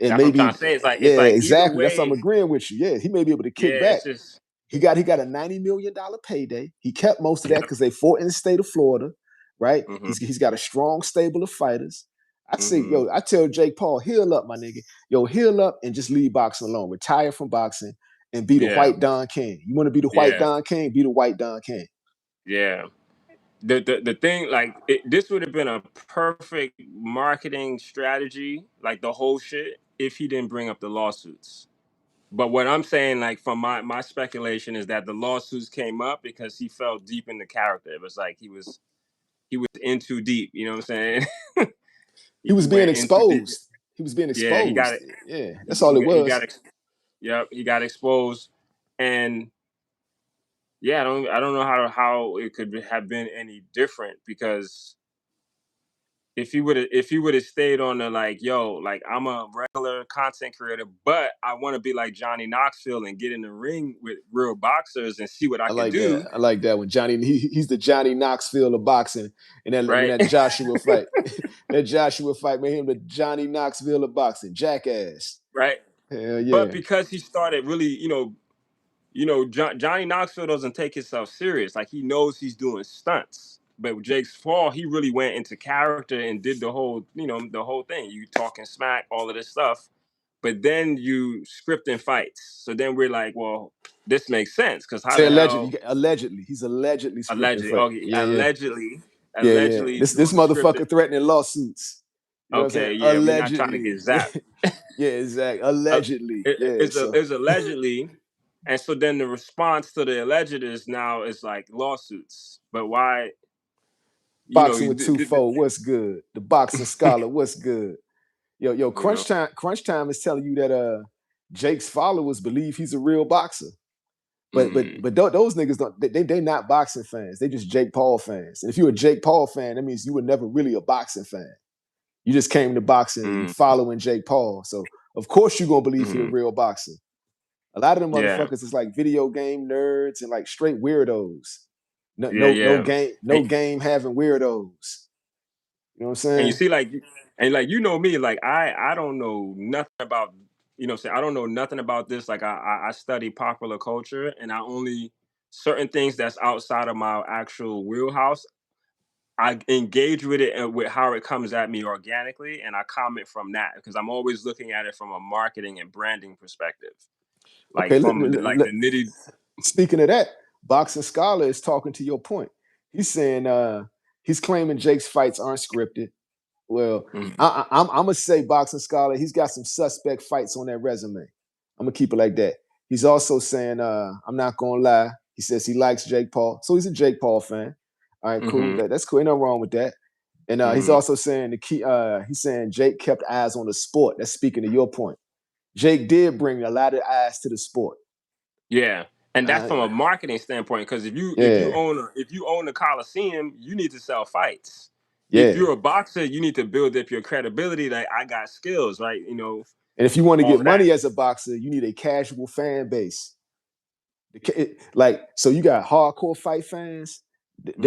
and That's what I'm trying maybe to say. yeah, It's like either exactly. That's what I'm way, agreeing with you. Yeah, he may be able to kick yeah, back. it's just He got a $90 million payday. He kept most of that because they fought in the state of Florida, right? mm-hmm. He's got a strong stable of fighters. I say, Mm-hmm. yo, I tell Jake Paul, heal up, my nigga. Yo, heal up and just leave boxing alone. Retire from boxing and be the Yeah, white Don King. You want to be the white yeah, Don King? Be the white Don King. yeah. The thing like this would have been a perfect marketing strategy, like the whole shit, if he didn't bring up the lawsuits. But what I'm saying, like from my speculation, is that the lawsuits came up because he fell deep in the character. It was like he was in too deep. You know what I'm saying? He he was being went in too deep. exposed. He was being Yeah, he got exposed. it. Yeah, that's all it He was. got yep, he got exposed, and yeah, I don't know how it could have been any different because if he would have stayed on the like, yo, like I'm a regular content creator, but I want to be like Johnny Knoxville and get in the ring with real boxers and see what I I could like that. do, I like that when he's the Johnny Knoxville of boxing, and then when right? that Joshua fight, that Joshua fight made him the Johnny Knoxville of boxing, jackass. Right. Hell But yeah. because he started really, Johnny Knoxville doesn't take himself serious. Like he knows he's doing stunts. But with Jake's fall, he really went into character and did the whole, the whole thing. You talking smack, all of this stuff. But then you scripting fights. So then we're like, well, this makes sense because how Say the allegedly. hell Allegedly, he's allegedly scripting allegedly? fight. Okay, Yeah, yeah, yeah, yeah. allegedly This doing the scripting. motherfucker threatening lawsuits. You know what I'm saying? Okay, yeah, we're not trying to get Allegedly. zapped. Yeah, exactly. Uh, Allegedly. Yeah. So it's allegedly, and so then the response to the alleged is now is like lawsuits. But why? You know, boxing with 2-4, what's good? The boxing scholar, what's good? Yo, you know. Crunch Time is telling you that Jake's followers believe he's a real boxer. Mm, Those niggas don't they not boxing fans. They just Jake Paul fans. And if you're a Jake Paul fan, that means you were never really a boxing fan. You just came to boxing and you mm, following Jake Paul. So of course you're gonna believe he a mm, real boxer. A lot of them yeah, motherfuckers is like video game nerds and like straight weirdos. yeah. No game having weirdos. You know what I'm And you saying? see, like, and like me, like I don't know nothing about, I don't know nothing about this. Like I study popular culture, and I only certain things that's outside of my actual wheelhouse. I engage with it and with how it comes at me organically, and I comment from that because I'm always looking at it from a marketing and branding perspective, like Okay, from like the nitty. speaking of that, Boxing Scholar is talking to your point. He's saying he's claiming Jake's fights aren't scripted. Well, Mhm, I'm gonna say Boxing Scholar. He's got some suspect fights on that resume. I'm gonna keep it like that. He's also saying, I'm not gonna lie. He says he likes Jake Paul, so he's a Jake Paul fan. All right, cool. mhm, That's cool. Ain't nothing wrong with that. And he's mhm. also saying the key. He's saying Jake kept eyes on the sport. That's speaking to your point. Jake did bring a lot of eyes to the sport. Yeah, and that's Uh, from a marketing standpoint. Because yeah, if you own a coliseum, you need to sell fights. If yeah. you're a boxer, you need to build up your credibility. Like I got skills, right? And if you want to All get of that. money as a boxer, you need a casual fan base. Like, so you got hardcore fight fans. Hmm.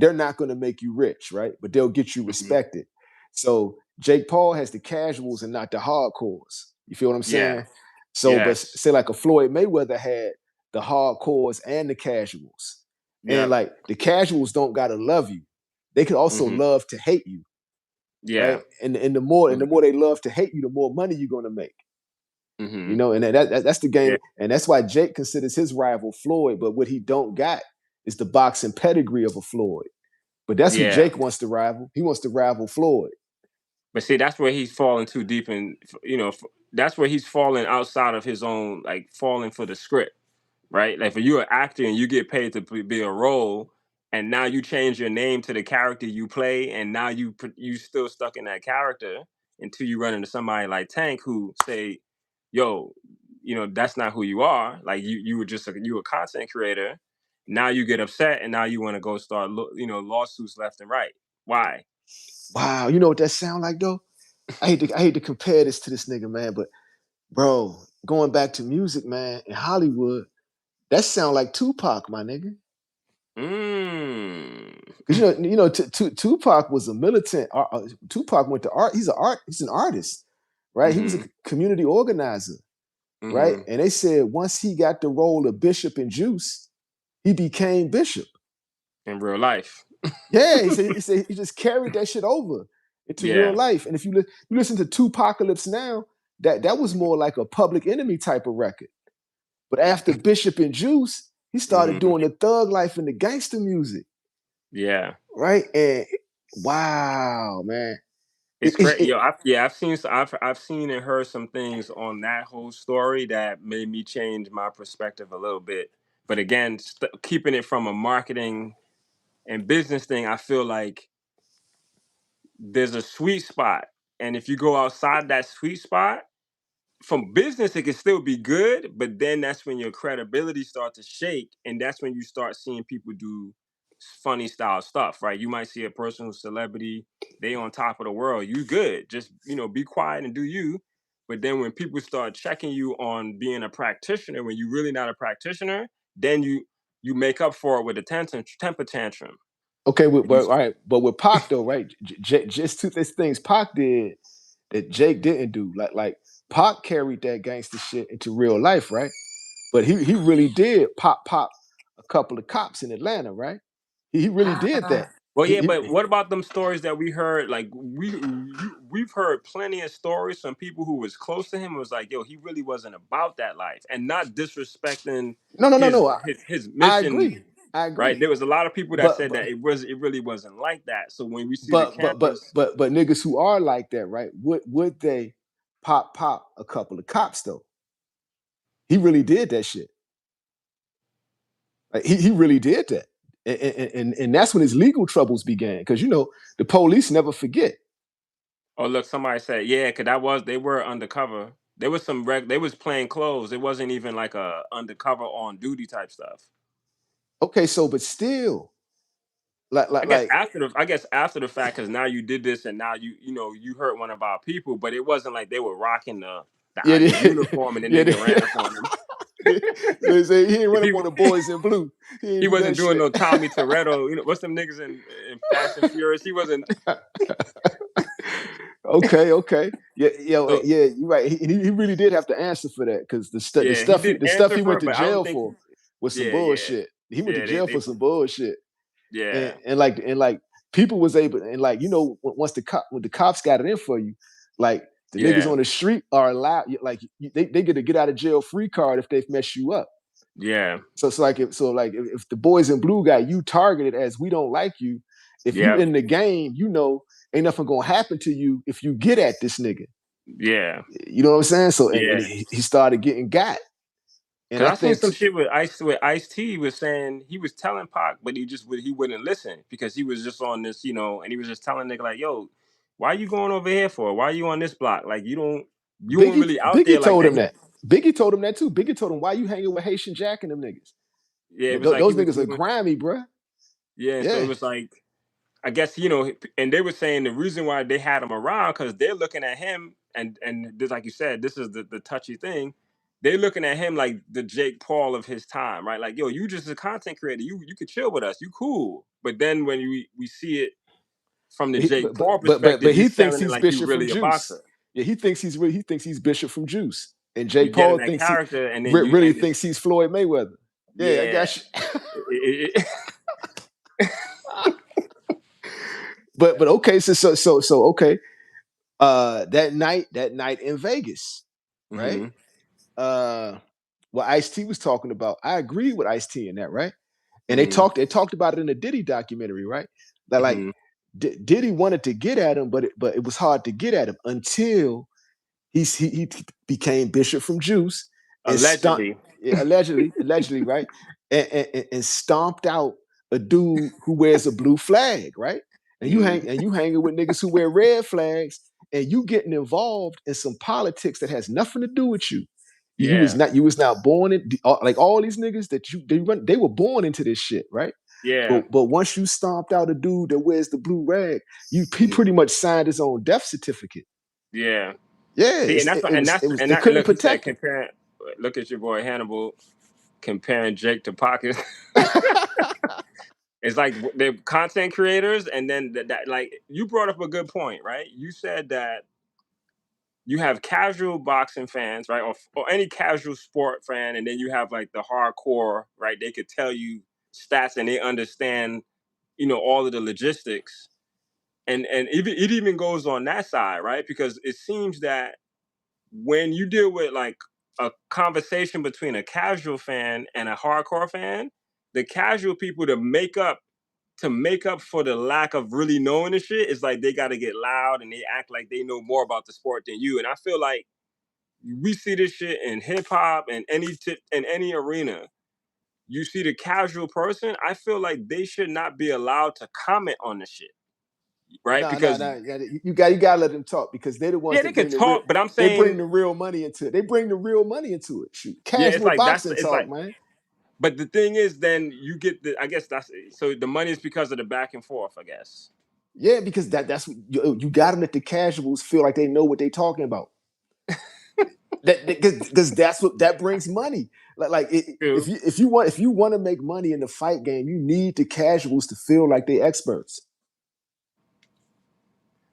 They're not going to make you rich, right? But they'll get you Hmm. respected. So Jake Paul has the casuals and not the hardcores. You feel what I'm Yeah. saying? So, but Yes. say like a Floyd Mayweather had the hardcores and the casuals, and Yep. like the casuals don't gotta love you. They can also Hmm. love to hate you, Yeah. right? And the Hmm. more they love to hate you, the more money you're gonna make. You Hmm. know, and that's the Yeah. game, and that's why Jake considers his rival Floyd. But what he don't got is the boxing pedigree of a Floyd. But that's who Yeah. Jake wants to rival. He wants to rival Floyd. But see, that's where he's falling too deep, and that's where he's falling outside of his own, like falling for the script. Right? Like if you're an actor and you get paid to be a role, and now you change your name to the character you play, and now you still stuck in that character until you run into somebody like Tank who say, "Yo, that's not who you are. Like you were just you a content creator. Now you get upset, and now you want to go start lawsuits left and right. Why? Wow, you know what that sound like though? I hate to compare this to this nigga, man, but bro, going back to music, man, in Hollywood, that sound like Tupac, my nigga. Mm. Because Tupac was a militant. Tupac went to art. He's an artist, right? He was a Mm-hmm. community organizer, right? Mm-hmm. And they said once he got the role of Bishop and Juice, he became Bishop. In real life. Yeah, he said he just carried that shit over into real Yeah. life. And if you listen to Tupacalypse now, that was more like a Public Enemy type of record. But after Bishop and Juice, he started Mm-hmm. doing the thug life and the gangster music, Yeah. right? And wow, man. It's It, crazy. it, Yo, I've seen and heard some things on that whole story that made me change my perspective a little bit. But again, keeping it from a marketing and business thing, I feel like there's a sweet spot, and if you go outside that sweet spot, from business it can still be good, but then that's when your credibility starts to shake, and that's when you start seeing people do funny style stuff, right? You might see a person who's celebrity, they on top of the world, you good, just be quiet and do you. But then when people start checking you on being a practitioner when you're really not a practitioner, then you make up for it with a temper tantrum. okay, And you, all right, but with Pac though, right? Just two these things Pac did that Jake didn't do. Like Pac carried that gangster shit into real life, right? But he really did pop a couple of cops in Atlanta, right? He really did that. Well, He, yeah, but he, what about them stories that we heard? Like we've heard plenty of stories from people who was close to him. Was like, yo, he really wasn't about that life, and not disrespecting no, no, no, his no. his I mission. agree. I Right? agree. There was a lot of people that But said but that it really wasn't like that. So when we see the but but but cameras, but but niggas who are like that, right? Would they pop a couple of cops though? He really did that shit. Like, he really did that. And that's when his legal troubles began. Because the police never forget. oh look, somebody said, yeah, because that was they were undercover. There was they was plain clothes. It wasn't even like a undercover on duty type stuff. Okay, so but still, like I guess after the fact, because now you did this and now you hurt one of our people, but it wasn't like they were rocking yeah, the uniform and the yeah, nigga ran up on them. they say he ain't run up he on the boys in blue. He ain't he do that wasn't doing shit. no Tommy Toretto. What's them niggas in Fast and Furious? He wasn't. Okay. Yeah, So yeah, you're right. He really did have to answer for that because the yeah, he stuff did the stuff answer he for went it, to but I don't jail think. for was some Yeah, yeah, bullshit. He went to yeah. jail They for some bullshit. yeah, And like people was able, and like once when the cops got it in for you, like the niggas yeah, on the street are allowed, like they get a get out of jail free card if they've messed you up. yeah, So it's like if the boys in blue got you targeted as we don't like you, if you yeah, in the game, ain't nothing gonna happen to you if you get at this nigga. yeah, You know what I'm saying? So and yeah. he started getting got, and Cause I I seen think some shit with Ice T was saying he was telling Pac, but he wouldn't listen because he was just on this, and he was just telling nigga like, yo, why you going over here for? Why you on this block? Like you weren't really out there Biggie like told that. him that. Biggie told him that too. Biggie told him, why you hanging with Haitian Jack and them niggas? Yeah, it was like he Those was niggas are moving. grimy, bruh. Yeah, so it Yeah. was like I guess and they were saying the reason why they had him around because they're looking at him and this, like you said, this is the touchy thing. They're looking at him like the Jake Paul of his time, right? Like, yo, you just a content creator. You could chill with us. You cool. But then when we see it from the Jake Paul perspective, But you he thinks selling it he's like you Bishop from really a Juice. boxer. Yeah, he thinks he's Bishop from Juice. And You Jake get in Paul that thinks he character, and then you really and it's thinks he's Floyd Mayweather. Yeah, I yeah. got you. But okay, so okay. That night in Vegas, right? hmm Uh what Ice T was talking about, I agree with Ice T in that, right? And hmm they talked about it in the Diddy documentary, right? That like hmm Diddy wanted to get at him, but it was hard to get at him until he became Bishop from Juice and stomped, Allegedly. allegedly, right? And stomped out a dude who wears a blue flag, right? hmm And you hanging with niggas who wear red flags, and you getting involved in some politics that has nothing to do with you. Yeah. You was not born in like all these niggas that they were born into this shit, right? Yeah. But once you stomped out a dude that wears the blue rag, he Mhm. pretty much signed his own death certificate. Yeah. Yeah, See, and they and couldn't look, he said protect him. comparing. Look at your boy Hannibal comparing Jake to Pocket. It's like they're content creators, and then that like you brought up a good point, right? You said that you have casual boxing fans, right, or any casual sport fan, and then you have like the hardcore, right? They could tell you stats and they understand, all of the logistics, and it even goes on that side, right? Because it seems that when you deal with like a conversation between a casual fan and a hardcore fan, the casual people to make up for the lack of really knowing the shit is like they got to get loud and they act like they know more about the sport than you. And I feel like we see this shit in hip hop and in any arena. You see the casual person. I feel like they should not be allowed to comment on the shit, right? No. Because You gotta let them talk because they're the ones yeah, they that could talk, but I'm saying the real money into it. They bring the real money into it. Shoot, yeah, it's casual like boxing it's talk, like. man. But the thing is, then you get I guess that's so the money is because of the back and forth. I guess. Yeah, because that's what you got to let the casuals feel like they know what they're talking about. Because that's what that brings money. True. If you want to make money in the fight game, you need the casuals to feel like they experts.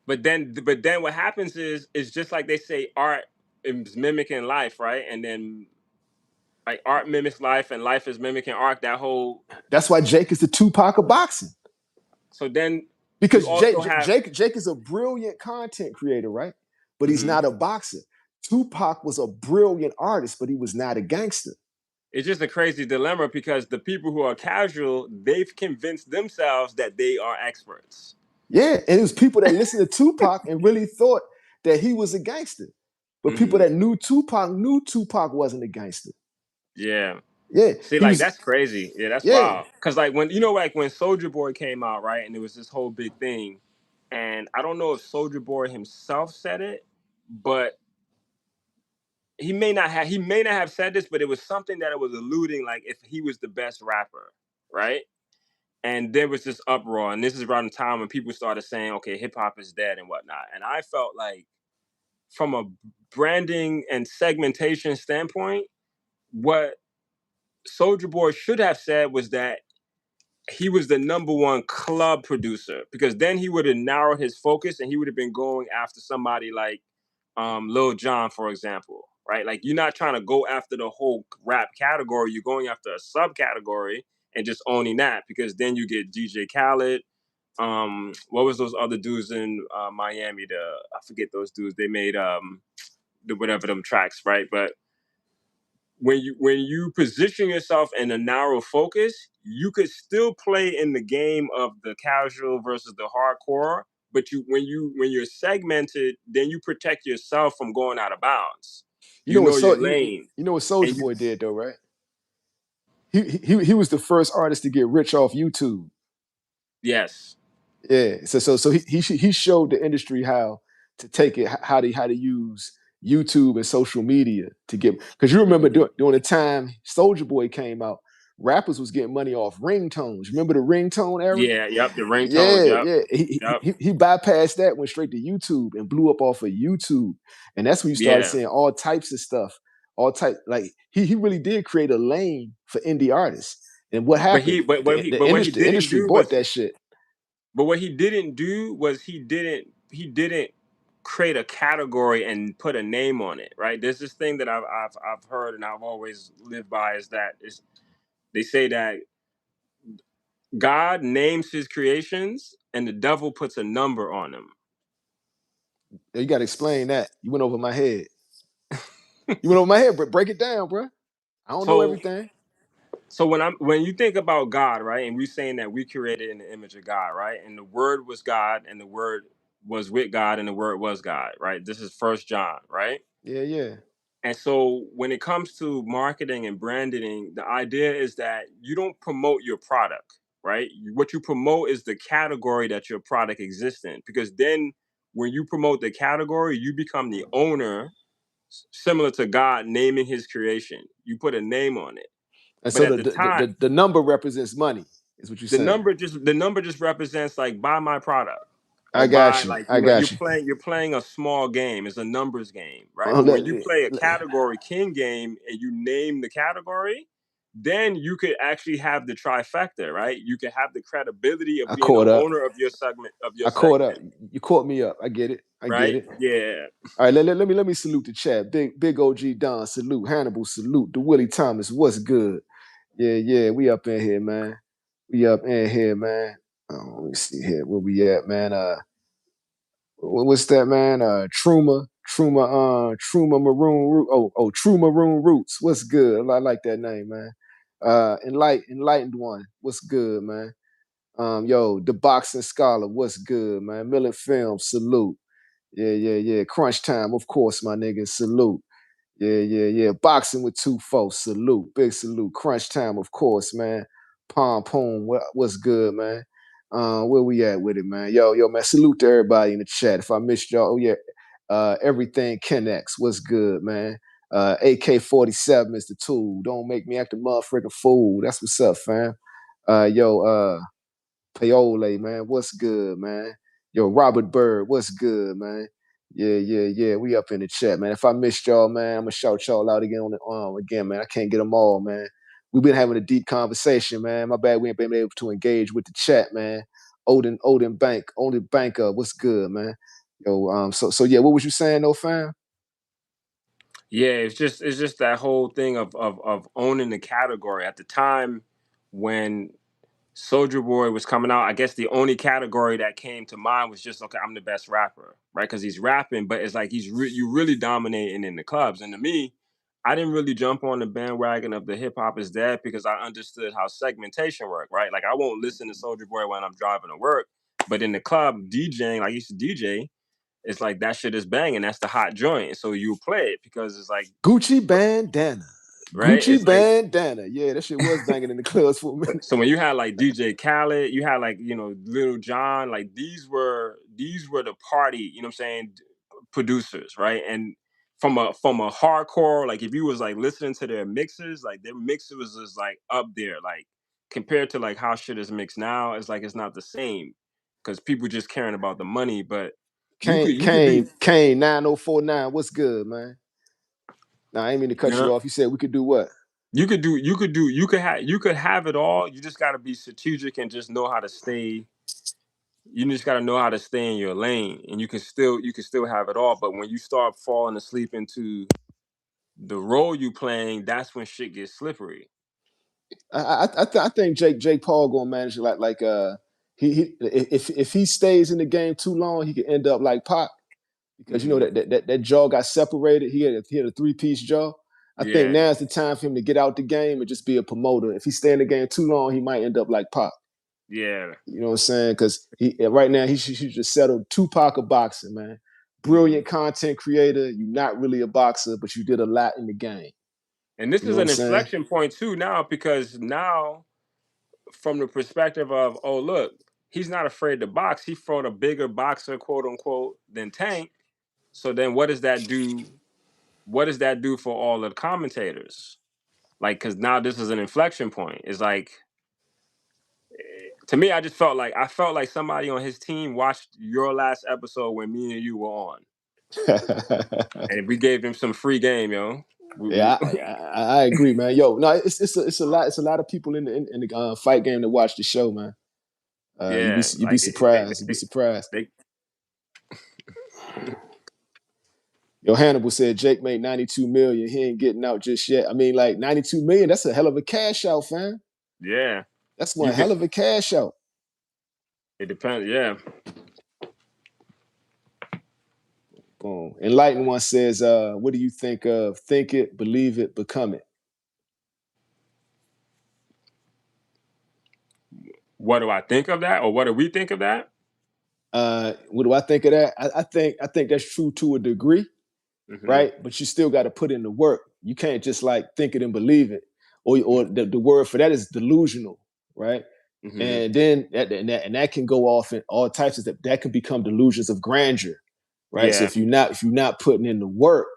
But then what happens is just like they say, art is mimicking life, right? And then like art mimics life, and life is mimicking art. That whole That's why Jake is the Tupac of boxing. So then you Because also have. Jake is a brilliant content creator, right? But he's Mhm. not a boxer. Tupac was a brilliant artist, but he was not a gangster. It's just a crazy dilemma because the people who are casual, they've convinced themselves that they are experts. Yeah, and it was people that listened to Tupac and really thought that he was a gangster. But people Hmm. that knew Tupac wasn't a gangster. Yeah. Yeah, See, he like was. that's crazy. Yeah, that's Yeah, wild. Cause like when you know, like when Soldier Boy came out, right, and there was this whole big thing, and I don't know if Soldier Boy himself said it, but he may not have said this, but it was something that it was alluding like if he was the best rapper, right? And there was this uproar, and this is around the time when people started saying, okay, hip hop is dead and whatnot. And I felt like from a branding and segmentation standpoint, what Soldier Boy should have said was that he was the number one club producer, because then he would have narrowed his focus and he would have been going after somebody like Lil Jon, for example, right? Like you're not trying to go after the whole rap category, you're going after a subcategory and just owning that, because then you get DJ Khaled. What was those other dudes in Miami? I forget those dudes. They made whatever them tracks, right? But when you position yourself in a narrow focus, you could still play in the game of the casual versus the hardcore. But when you're segmented, then you protect yourself from going out of bounds. you You know what know your lane, you know what Soldier and you Boy did though, right? He was the first artist to get rich off YouTube. yes, Yeah, he showed the industry how to take it, how to use YouTube and social media to get. Because you remember mhm. during the time Soldier Boy came out, rappers was getting money off ringtones. Remember the ringtone era? Yeah, yep, the ringtones, Yeah, yep, yeah. yep, He bypassed that, went straight to YouTube and blew up off of YouTube, and that's when you started yeah. seeing all types of stuff. All type like he really did create a lane for indie artists. And what But happened? he, but what he, but what he The didn't industry do bought was, that shit. but what he didn't do was he didn't create a category and put a name on it, right? There's this thing that I've heard and I've always lived by, is they say that God names his creations and the devil puts a number on them. You got to explain that. You went over my head. You went over my head, but break it down, bro. I don't know So everything. so when you think about God, right, and we're saying that we created in the image of God, right, and the Word was God, and the Word was with God, and the Word was God, right? This is First John, right? Yeah, yeah. And so when it comes to marketing and branding, the idea is that you don't promote your product, right? What you promote is the category that your product exists in. Because then when you promote the category, you become the owner, similar to God naming his creation. You put a name on it. And But so at the time, the number represents money, is what you're the saying. number just the number just represents like buy my product, I or buy, got you. like, I you're got you. playing a small game. It's a numbers game, right? But when you play a category king game and you name the category, then you could actually have the trifecta, right? You could have the credibility of I being the caught up. owner of your segment, I caught up. You caught me up. I get it. I get right? it. Yeah. All right, let me salute the chat. Big OG Don, salute. Hannibal, salute. The Willie Thomas, what's good? Yeah, yeah. We up in here, man. We up in here, man. Let me see here. Where we at, man? What's that, man? Truma Maroon Root. True Maroon Roots. What's good? I like that name, man. Enlightened One. What's good, man? Yo, the Boxing Scholar. What's good, man? Millen Film. Salute. Yeah, yeah, yeah. Crunch Time, of course, my nigga. Salute. Yeah, yeah, yeah. Boxing with two folks. Salute. Big salute. Crunch Time, of course, man. Pom Pom. What's good, man? Where we at with it, man? Yo, man. Salute to everybody in the chat. If I missed y'all, oh yeah. Everything Kennex. What's good, man? AK-47 is the tool. Don't make me act a motherfucking fool. That's what's up, fam. Paole, man. What's good, man? Yo, Robert Bird, what's good, man? Yeah, yeah, yeah. We up in the chat, man. If I missed y'all, man, I'm gonna shout y'all out again on the again, man. I can't get them all, man. We've been having a deep conversation, man. My bad, we ain't been able to engage with the chat, man. Odin Banker, what's good, man? Yo, so yeah, what was you saying, though, fam? Yeah, it's just that whole thing of owning the category. At the time when Soldier Boy was coming out. I guess the only category that came to mind was just, okay, I'm the best rapper, right? Because he's rapping, but it's like you really dominating in the clubs. And to me, I didn't really jump on the bandwagon of the hip hop is dead because I understood how segmentation worked, right? Like I won't listen to Soldier Boy when I'm driving to work, but in the club DJing, like I used to DJ, it's like that shit is banging. That's the hot joint. So you play it because it's like, Gucci bandana. right? Gucci It's like, bandana. Yeah, that shit was banging in the clubs for a minute. so when you had like DJ Khaled, you had like, Little John, like these were the party, you know what I'm saying, producers, right? And from a hardcore, like if you was like listening to their mixes, like their mixes was just like up there, like compared to like how shit is mixed now, it's like it's not the same because people just caring about the money. But Kane, you could do, Kane, Kane, 9049. What's good, man? Nah, I ain't mean to cut yeah, you off. You said we could do what? you could have it all. You just got to be strategic and just know how to stay. You just got to know how to stay in your lane, and you can still have it all. But when you start falling asleep into the role you playing, that's when shit gets slippery. I think Jake Paul gonna manage it he if he stays in the game too long, he could end up like Pac because you know Hmm. that jaw got separated. He had a 3-piece jaw. I think Yeah, now's the time for him to get out the game and just be a promoter. If he stay in the game too long, he might end up like Pac. yeah. You know what I'm saying? Because he right now he should just settle Tupac of boxing, man. Hmm. Brilliant content creator. You're not really a boxer, but you did a lot in the game. And this You know is what I'm an saying? inflection point too now because now, from the perspective of, oh look, he's not afraid to box. He fought a bigger boxer, quote unquote, than Tank. So then, what does that do? What does that do for all the commentators? Like, because now this is an inflection point. It's like, to me, I felt like somebody on his team watched your last episode when me and you were on, and we gave them some free game, yo. Yeah, I agree, man. Yo, no, it's a lot of people in the fight game that watch the show, man. Yeah, You'd be like surprised. You'd be surprised. they Yo, Hannibal said Jake made 92 million. He ain't getting out just yet. I mean, like 92 million. That's a hell of a cash out, fam. yeah, That's one you can. hell of a cash out. It depends. Yeah. Boom. Enlightened one says, "What do you think of? Think it, believe it, become it." What do I think of that, or what do we think of that? What do I think of that? I think that's true to a degree, Hmm. right? But you still got to put in the work. You can't just like think it and believe it. Or the word for that is delusional, right? Hmm. And then that can go off in all types of that can become delusions of grandeur, right? So Yeah. if you're not putting in the work,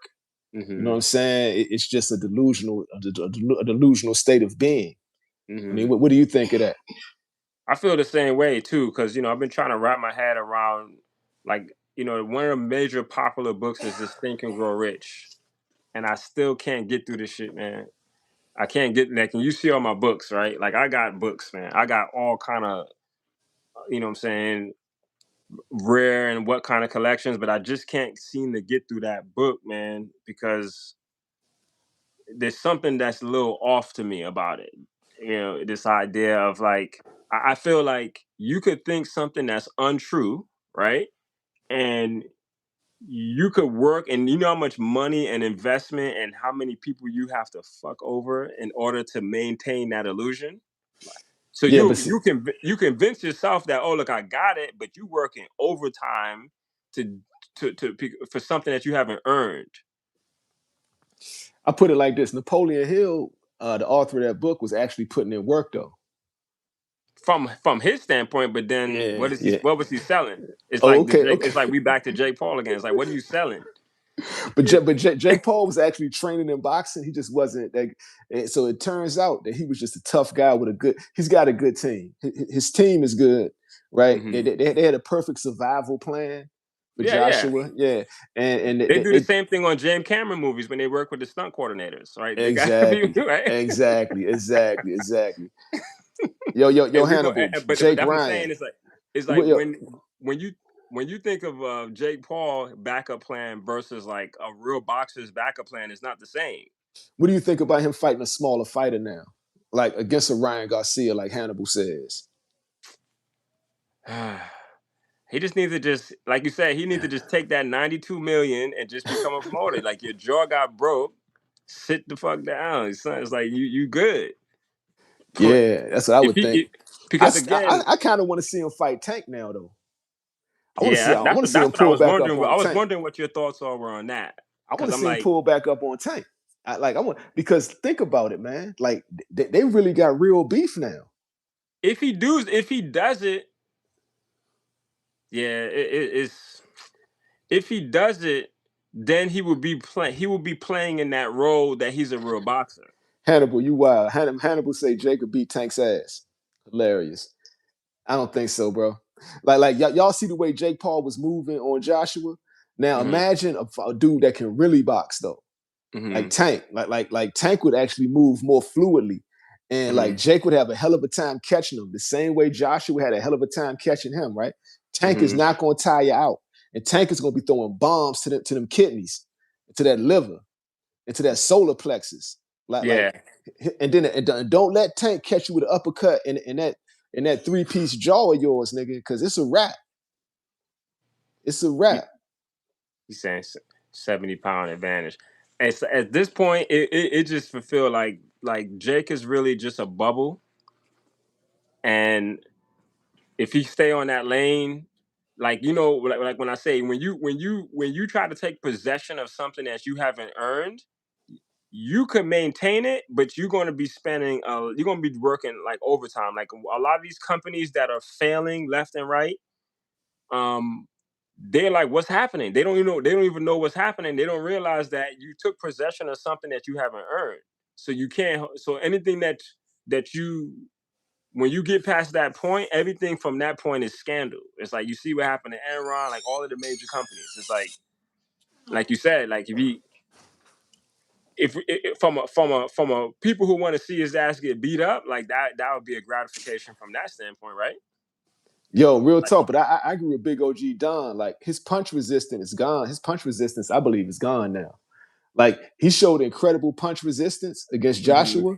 you know what Hmm. I'm saying? It's just a delusional state of being. I mean, Hmm. what do you think of that? I feel the same way too, because I've been trying to wrap my head around, like, one of the major popular books is this Think and Grow Rich, and I still can't get through this shit, man. I can't get like, and you see all my books, right? Like I got books, man. I got all kind of, what I'm saying, rare and what kind of collections, but I just can't seem to get through that book, man, because there's something that's a little off to me about it. This idea of like, I feel like you could think something that's untrue, right? And you could work, and you know how much money and investment and how many people you have to fuck over in order to maintain that illusion. So Yeah, you convince yourself that, oh look, I got it, but you working overtime to for something that you haven't earned. I put it like this: Napoleon Hill, the author of that book, was actually putting in work though. From his standpoint, but then Yeah, yeah. what was he selling? It's Oh, like okay, okay. it's like we back to Jake Paul again. It's like, what are you selling? Jake Paul was actually training in boxing. He just wasn't like. So it turns out that he was just a tough guy with a good. He's got a good team. His team is good, right? Hmm. They had a perfect survival plan for Yeah, yeah. Joshua. Yeah, and They do the same thing on James Cameron movies when they work with the stunt coordinators, right? They got to be exactly, right. exactly. Yo, And we go, Hannibal, but Jake that's what I'm saying. Ryan. It's like Yo, when you think of Jake Paul backup plan versus like a real boxer's backup plan is not the same. what do you think about him fighting a smaller fighter now, like against a Ryan Garcia, like Hannibal says? He just needs to just, like you said, he needs to just take that 92 million and just become a promoter. Like your jaw got broke, sit the fuck down. Son, it's like you good. Yeah, that's what I If would think. because again, I kind of want to see him fight Tank now, though. yeah, I want to see him that's what I pull was back up wondering. on I was Tank. wondering what your thoughts were on that. I want Because to I'm see him like, pull back up on Tank. I want because think about it, man. Like they really got real beef now. if he does it, yeah, it's if he does it, then he will be playing in that role that he's a real boxer. Hannibal, you wild. Hannibal say Jacob beat Tank's ass. Hilarious. I don't think so, bro. Like y'all see the way Jake Paul was moving on Joshua. Now Mm-hmm. imagine a dude that can really box though. Like Mm-hmm. Tank, like Tank would actually move more fluidly, and like Mm-hmm. Jake would have a hell of a time catching him, the same way Joshua had a hell of a time catching him. Right? Tank is Mm-hmm. not going to tire you out, and Tank is going to be throwing bombs to them kidneys, to that liver, into that solar plexus. Yeah. And don't let Tank catch you with an uppercut in that 3-piece jaw of yours, nigga, because it's a wrap. It's a wrap. He's saying 70-pound advantage. And so at this point, it just fulfill like Jake is really just a bubble, and if he stay on that lane, like like when I say when you try to take possession of something that you haven't earned, you could maintain it, but you're going to be spending you're going to be working like overtime. Like a lot of these companies that are failing left and right, um, they're like, what's happening? They don't even know what's happening. They don't realize that you took possession of something that you haven't earned. So you can't. So anything that you when you get past that point, everything from that point is scandal. It's like you see what happened to Enron, like all of the major companies. It's like you said, like if from a people who want to see his ass get beat up, like that would be a gratification from that standpoint, right? Yo, real Like, talk, but I agree with Big OG Don. Like his punch resistance is gone. His punch resistance, I believe, is gone now. Like he showed incredible punch resistance against mm-hmm, Joshua.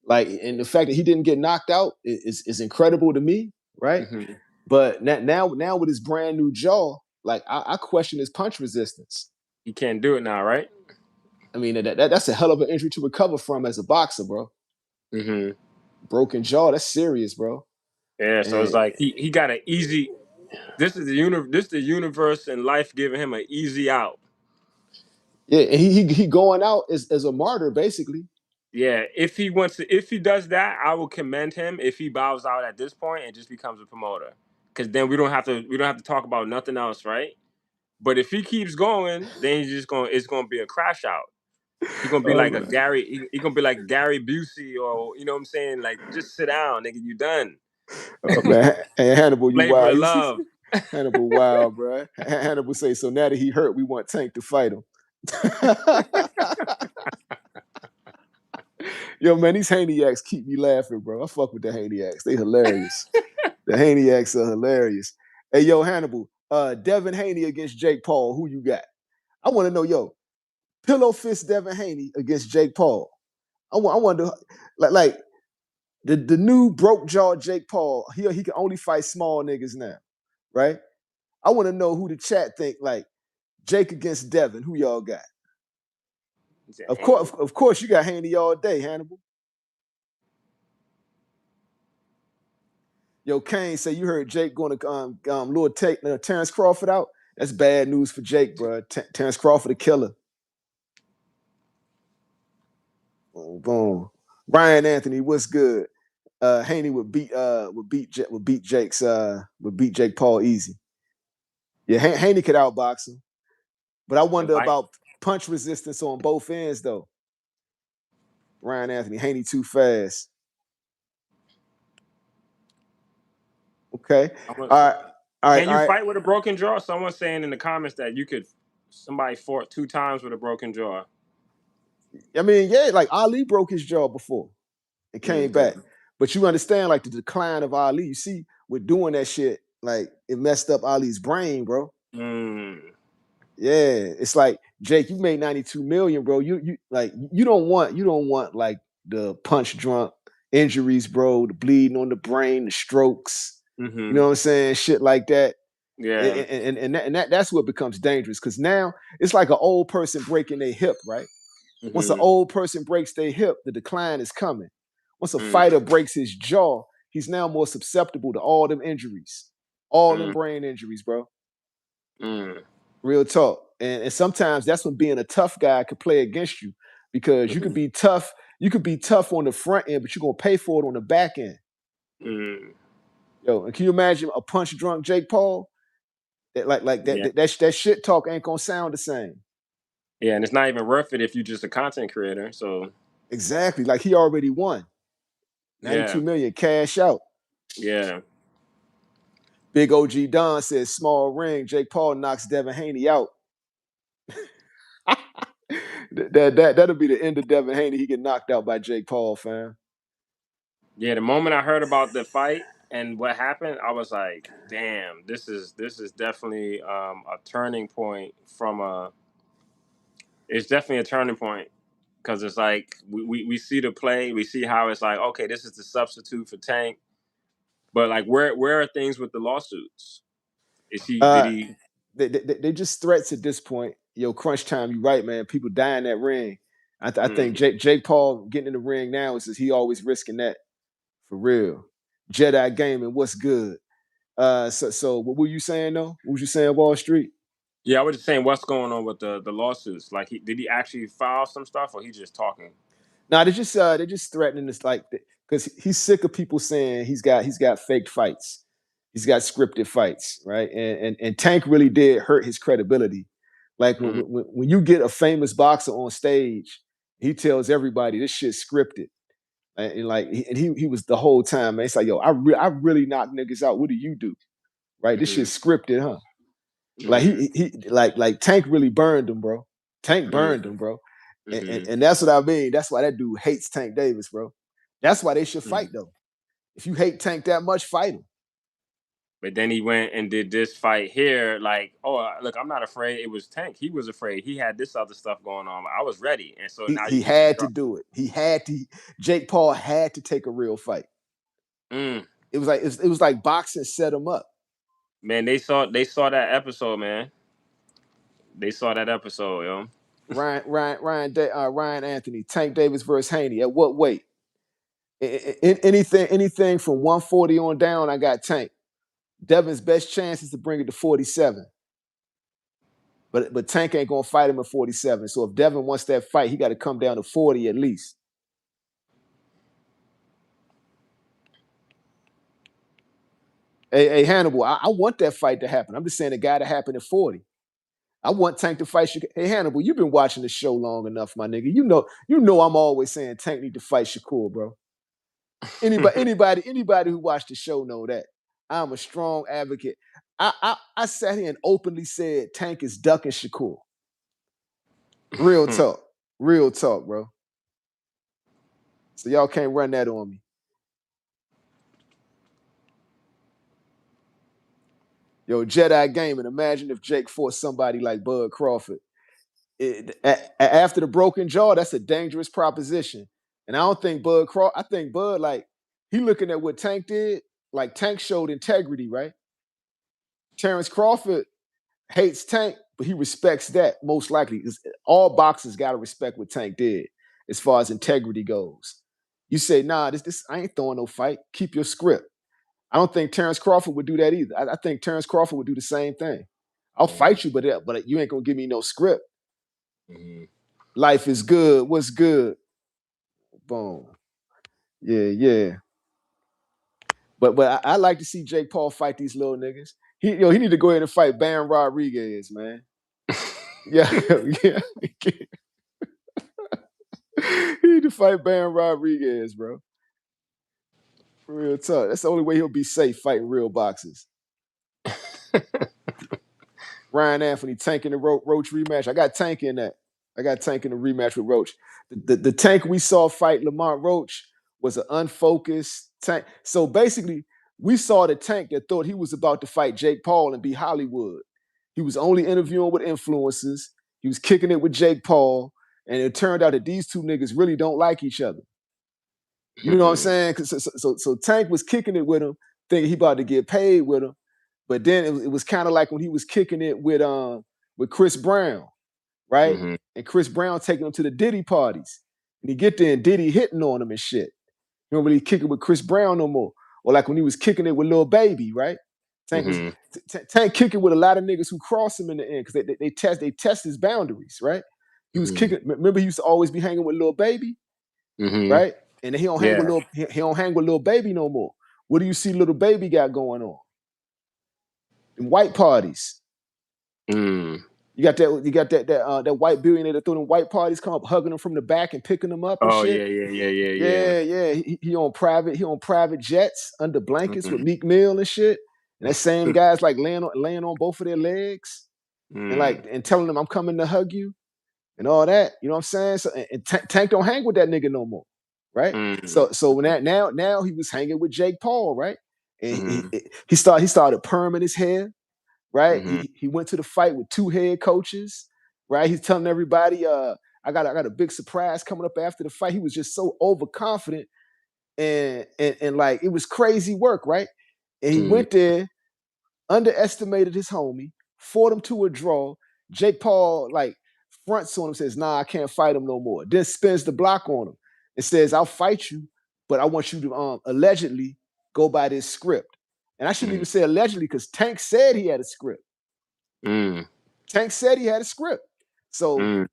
Like, and the fact that he didn't get knocked out is incredible to me, right? mm-hmm. But now with his brand new jaw, like I question his punch resistance. He can't do it now, right? I mean, that's a hell of an injury to recover from as a boxer, bro. Mm-hmm. Broken jaw, that's serious, bro. Yeah, so it's And like he got an easy. This is the universe and life giving him an easy out. yeah, and he going out as a martyr, basically. Yeah, if he does that, I will commend him. If he bows out at this point and just becomes a promoter, because then we don't have to talk about nothing else, right? But if he keeps going, then it's gonna be a crash out. He's gonna be Oh like a man. Gary. He gonna be like Gary Busey, or you know what I'm saying? Like just sit down, nigga. You done. Oh man. And Hannibal, you Flavor wild. of love. Hannibal wild, bro. Hannibal say, so now that he hurt, we want Tank to fight him. Yo, man, these Haniacs keep me laughing, bro. I fuck with the Haniacs. They hilarious. The Haniacs are hilarious. Hey, yo, Hannibal, Devin Haney against Jake Paul. Who you got? I want to know, yo, pillow fist Devin Haney against Jake Paul. I wonder, like the new broke jaw Jake Paul. He can only fight small niggas now, right? I want to know who the chat think like Jake against Devin. Who y'all got? Of course, you got Haney all day, Hannibal. Yo, Kane say you heard Jake going to lure Terence Crawford out. That's bad news for Jake, bro. Terence Crawford, a killer. Boom, boom. Brian Anthony, what's good? Haney would beat Jake Paul easy. Yeah, Haney could outbox him, but I It wonder might. about punch resistance on both ends though. Brian Anthony, Haney too fast. Okay, all right, all right, Can all you right. fight with a broken jaw? Someone's saying in the comments that you could. Somebody fought 2 times with a broken jaw. I mean, yeah, like Ali broke his jaw before and came back, Mm-hmm. but you understand like the decline of Ali. You see, with doing that shit, like it messed up Ali's brain, bro. Mm. Yeah, it's like Jake, you made 92 million, bro. You don't want like the punch drunk injuries, bro, the bleeding on the brain, the strokes. You know Mm-hmm. what I'm saying? Shit like that. Yeah. That's what becomes dangerous because now it's like an old person breaking their hip, right? Once an Mm-hmm. old person breaks their hip, the decline is coming. Once a Mm, fighter breaks his jaw, he's now more susceptible to all them injuries, all them mm, brain injuries, bro. mm, Real talk. And sometimes that's when being a tough guy could play against you because you could mm, be tough. You could be tough on the front end, but you're gonna pay for it on the back end. mm. Yo, and can you imagine a punch drunk Jake Paul? Like Yeah. that shit talk ain't gonna sound the same. Yeah, and it's not even worth it if you're just a content creator. So Exactly. Like he already won. yeah, 92 million cash out. yeah, Big OG Don says small ring. Jake Paul knocks Devin Haney out. That'll be the end of Devin Haney. He get knocked out by Jake Paul, fam. yeah. The moment I heard about the fight and what happened, I was like, damn, this is definitely a turning point from a. It's definitely a turning point because it's like we see the play, we see how it's like, okay, this is the substitute for Tank, but like where are things with the lawsuits? Is he did Uh, he? they just threats at this point. Yo, crunch time. You right, man. People die in that ring. I think Mm. Jake Paul getting in the ring now is he always risking that for real. Jedi Gaming, what's good? So what were you saying though? What was you saying, Wall Street? Yeah, I was just saying, what's going on with the lawsuits? Like, did he actually file some stuff, or he just talking? Now they're just threatening this like because he's sick of people saying he's got fake fights, he's got scripted fights, right? And Tank really did hurt his credibility. Like Mm, when you get a famous boxer on stage, he tells everybody this shit's scripted, and like he was the whole time, man. It's like yo, I really knock niggas out. What do you do? Right? This mm-hmm, shit's scripted, huh? Like mm, he like Tank really burned him, bro. Tank mm, burned him, bro. mm-hmm, And that's what I mean. That's why that dude hates Tank Davis, bro. That's why they should fight mm. though. If you hate Tank that much, fight him. But then he went and did this fight here. Like, oh, look, I'm not afraid. It was Tank. He was afraid. He had this other stuff going on. I was ready, and so now He you just had to disrupt. do it. He had to. Jake Paul had to take a real fight. Mm. It was like boxing set him up. Man, they saw that episode, man. They saw that episode, yo. Ryan Anthony, Tank Davis versus Haney. At what weight? Anything from 140 on down, I got Tank. Devin's best chance is to bring it to 47. But Tank ain't gonna fight him at 47. So if Devin wants that fight, he got to come down to 40 at least. Hey Hannibal, I want that fight to happen. I'm just saying it got to happen at 40. I want Tank to fight Shakur. Hey Hannibal, you've been watching the show long enough, my nigga. You know I'm always saying Tank need to fight Shakur, bro. Anybody who watched the show know that. I'm a strong advocate. I sat here and openly said Tank is ducking Shakur. Real talk. Real talk, bro. So y'all can't run that on me. Yo, Jedi Gaming. Imagine if Jake fought somebody like Bud Crawford. After the broken jaw, that's a dangerous proposition. And I don't think Bud Crawford. I think Bud like he looking at what Tank did. Like Tank showed integrity, right? Terence Crawford hates Tank, but he respects that most likely. All boxers got to respect what Tank did as far as integrity goes. You say, nah, this I ain't throwing no fight. Keep your script. I don't think Terence Crawford would do that either. I think Terence Crawford would do the same thing. I'll Mhm, fight you, but you ain't gonna give me no script. mhm. Life is good. What's good? Boom. Yeah, yeah. But I like to see Jake Paul fight these little niggas. He need to go ahead and fight Baron Rodriguez, man. Yeah, yeah. He need to fight Baron Rodriguez, bro. Real tough. That's the only way he'll be safe fighting real boxers. Ryan Anthony tanking the Roach rematch. I got Tank in that. I got Tank in the rematch with Roach. The Tank we saw fight Lamont Roach was an unfocused Tank. So basically, we saw the Tank that thought he was about to fight Jake Paul and be Hollywood. He was only interviewing with influencers. He was kicking it with Jake Paul. And it turned out that these two niggas really don't like each other. You know what I'm saying? So Tank was kicking it with him, thinking he about to get paid with him. But then it was kind of like when he was kicking it with Chris Brown, right? Mm-hmm. And Chris Brown taking him to the Diddy parties. And he get there and Diddy hitting on him and shit. You don't really kick it with Chris Brown no more. Or like when he was kicking it with Lil Baby, right? Tank was Mm-hmm. Tank kicking with a lot of niggas who cross him in the end because they test his boundaries, right? He was Mm-hmm. kicking. Remember, he used to always be hanging with Lil Baby, Mm-hmm. right? And then he don't hang with Yeah. he don't hang with Lil Baby no more. What do you see Little Baby got going on? In white parties. Mm. You got that white billionaire that threw them white parties, come up hugging them from the back and picking them up and Oh shit. yeah, yeah, yeah, yeah, yeah. Yeah. He on private jets under blankets with Mm-hmm. Meek Mill and shit. And that same guy's like laying on both of their legs and telling them I'm coming to hug you and all that. You know what I'm saying? So and Tank don't hang with that nigga no more, right? Mm-hmm. So when that now he was hanging with Jake Paul, right? And Mm-hmm. he started perming his hair, right? Mm-hmm. He went to the fight with 2 head coaches, right? He's telling everybody, I got a big surprise coming up after the fight. He was just so overconfident and like it was crazy work, right? And he went there, underestimated his homie, fought him to a draw. Jake Paul like fronts on him, says, "Nah, I can't fight him no more." Then spins the block on him and says, "I'll fight you, but I want you to allegedly go by this script." And I shouldn't even say allegedly because Tank said he had a script. Mm-hmm. Tank said he had a script. So, Mm-hmm.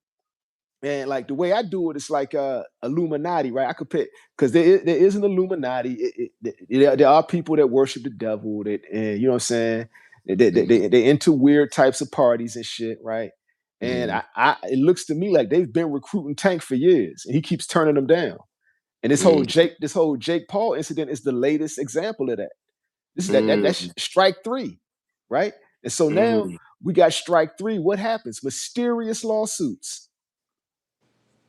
and like the way I do it, it's like Illuminati, right? I could pick because there is an Illuminati. There are people that worship the devil. That and you know what I'm saying. They into weird types of parties and shit, right? And it looks to me like they've been recruiting Tank for years, and he keeps turning them down. And this whole Jake Paul incident is the latest example of that. This is that's strike 3, right? And so now Mm-hmm. we got strike 3. What happens? Mysterious lawsuits,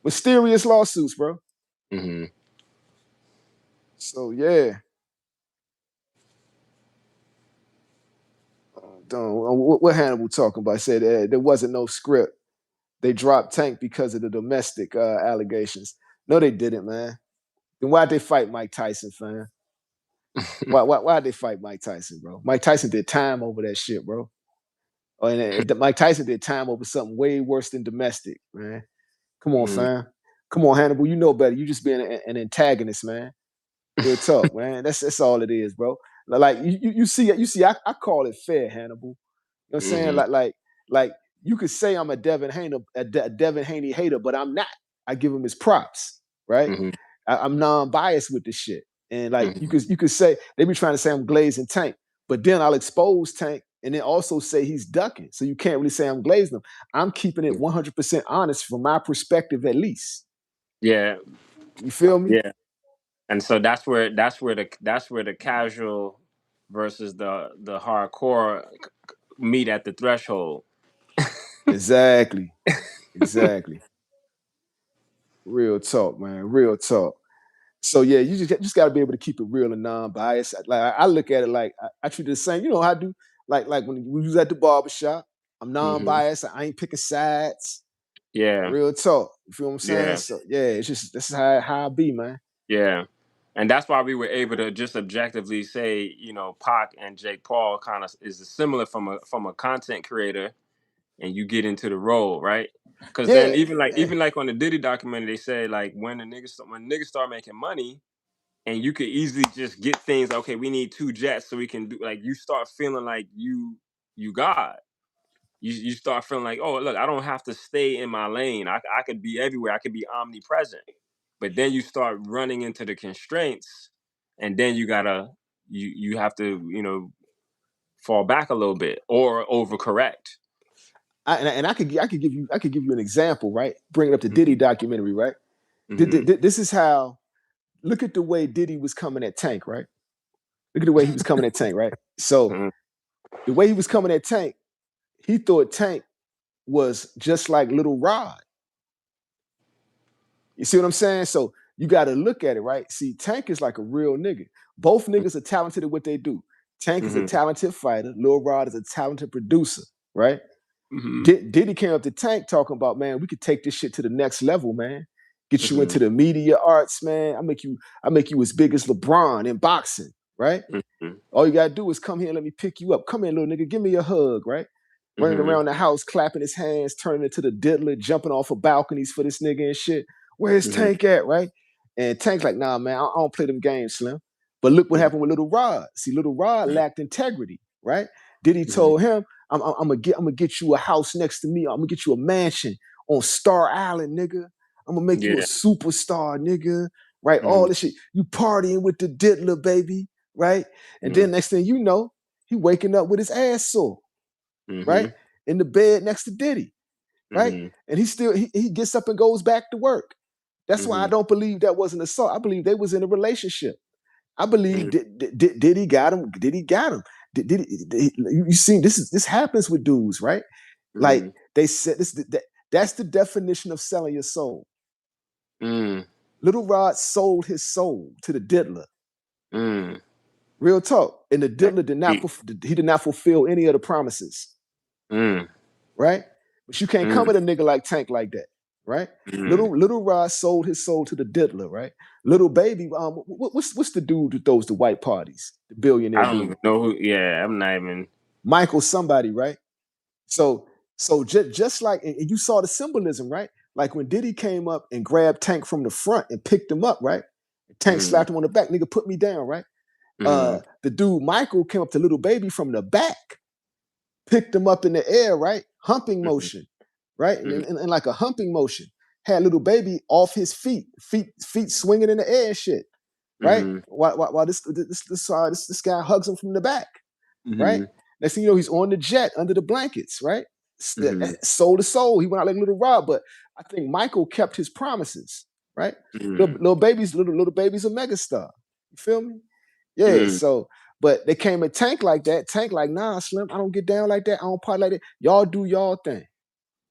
bro. Mm-hmm. So yeah, what Hannibal talking about? Said there wasn't no script. They dropped Tank because of the domestic allegations. No, they didn't, man. Then why'd they fight Mike Tyson, fam? Why'd they fight Mike Tyson, bro? Mike Tyson did time over that shit, bro. Oh, and Mike Tyson did time over something way worse than domestic, man. Come on, Mm-hmm. fam. Come on, Hannibal. You know better. You just being an antagonist, man. Real talk, man. That's all it is, bro. Like you see, I call it fair, Hannibal. You know what I'm saying? Mm-hmm. Like you could say I'm a Devin Haney, Devin Haney hater, but I'm not. I give him his props, right? Mm-hmm. I'm non-biased with this shit. And like Mm-hmm. you could say they be trying to say I'm glazing Tank, but then I'll expose Tank and then also say he's ducking. So you can't really say I'm glazing him. I'm keeping it 100% honest from my perspective, at least. Yeah. You feel me? Yeah. And so that's where the casual versus the hardcore meet at the threshold. Exactly. Real talk, man. Real talk. So yeah, you just got to be able to keep it real and non-biased. Like I look at it like I treat it the same. You know how I do. Like when we was at the barbershop, I'm Mm-hmm. non-biased. I ain't picking sides. Yeah. Real talk. You feel what I'm saying? Yeah. So yeah, it's just this is how I be, man. Yeah. And that's why we were able to just objectively say, Pac and Jake Paul kind of is similar from a content creator, and you get into the role, right? Because then Yeah, even like on the Diddy documentary, they say like when niggas start making money, and you could easily just get things. Okay, we need 2 jets so we can do. Like you start feeling like you God. You start feeling like, oh look, I don't have to stay in my lane. I could be everywhere. I could be omnipresent. But then you start running into the constraints, and then you have to fall back a little bit or overcorrect. and I could give you an example, right? Bringing up the Diddy Mm-hmm. documentary, right? Mm-hmm. This is how. Look at the way Diddy was coming at Tank, right? Look at the way he was coming at Tank, right? So Mm-hmm. the way he was coming at Tank, he thought Tank was just like Little Rod. You see what I'm saying? So you got to look at it, right? See, Tank is like a real nigga. Both niggas are talented at what they do. Tank is a Mm-hmm. talented fighter. Lil Rod is a talented producer, right? Mm-hmm. Diddy came up to Tank talking about, man, we could take this shit to the next level, man. Get you into the media arts, man. I make you as big as LeBron in boxing, right? All you gotta do is come here and let me pick you up. Come here, little nigga, give me a hug, right? Running around the house, clapping his hands, turning into the diddler, jumping off of balconies for this nigga and shit. Where's Tank at, right? And Tank's like, nah, man, I don't play them games, Slim. But look what happened with Little Rod. See, Little Rod lacked integrity, right? Diddy told him, I'm gonna get you a house next to me. I'm gonna get you a mansion on Star Island, nigga. I'm gonna make you a superstar, nigga. Right? All this shit. You partying with the diddler, baby, right? And then next thing you know, he waking up with his ass sore, right? In the bed next to Diddy, right? And he gets up and goes back to work. That's why I don't believe that was an assault. I believe they was in a relationship. I believe Diddy got him. Diddy got him. You seen this happens with dudes, right? Like they said that's the definition of selling your soul. Little Rod sold his soul to the diddler. Real talk. And the diddler did not fulfill any of the promises. Right? But you can't come at a nigga like Tank like that. Right? Little Rod sold his soul to the diddler, right? Little Baby, what's the dude that throws the white parties? The billionaire I don't dude. even know who. Yeah, I'm not even. Michael somebody, right? So just like, and you saw the symbolism, right? Like when Diddy came up and grabbed Tank from the front and picked him up, right? Tank slapped him on the back, nigga, put me down, right? The dude Michael came up to Little Baby from the back, picked him up in the air, right? Humping motion, right? And like a humping motion, had Little Baby off his feet swinging in the air and shit, right? While this guy hugs him from the back, right? Next thing you know, he's on the jet under the blankets, right? Soul to soul, he went out like Little Rod, but I think Michael kept his promises, right? Little Baby's a megastar. You feel me? Yeah. So, but they came at Tank like that. Tank like, nah, Slim, I don't get down like that. I don't party like that. Y'all do y'all thing.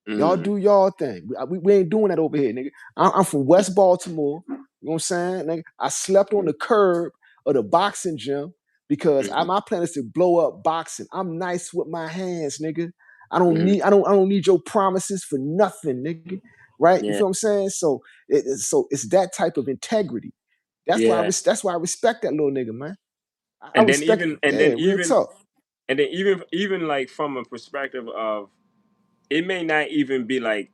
Y'all do y'all thing. We ain't doing that over here, nigga. I'm from West Baltimore. You know what I'm saying? Nigga, I slept on the curb of the boxing gym because my plan is to blow up boxing. I'm nice with my hands, nigga. I don't need your promises for nothing, nigga. Right? You feel what I'm saying? So it's that type of integrity. That's why I respect that little nigga, man. And then even like from a perspective of, it may not even be like,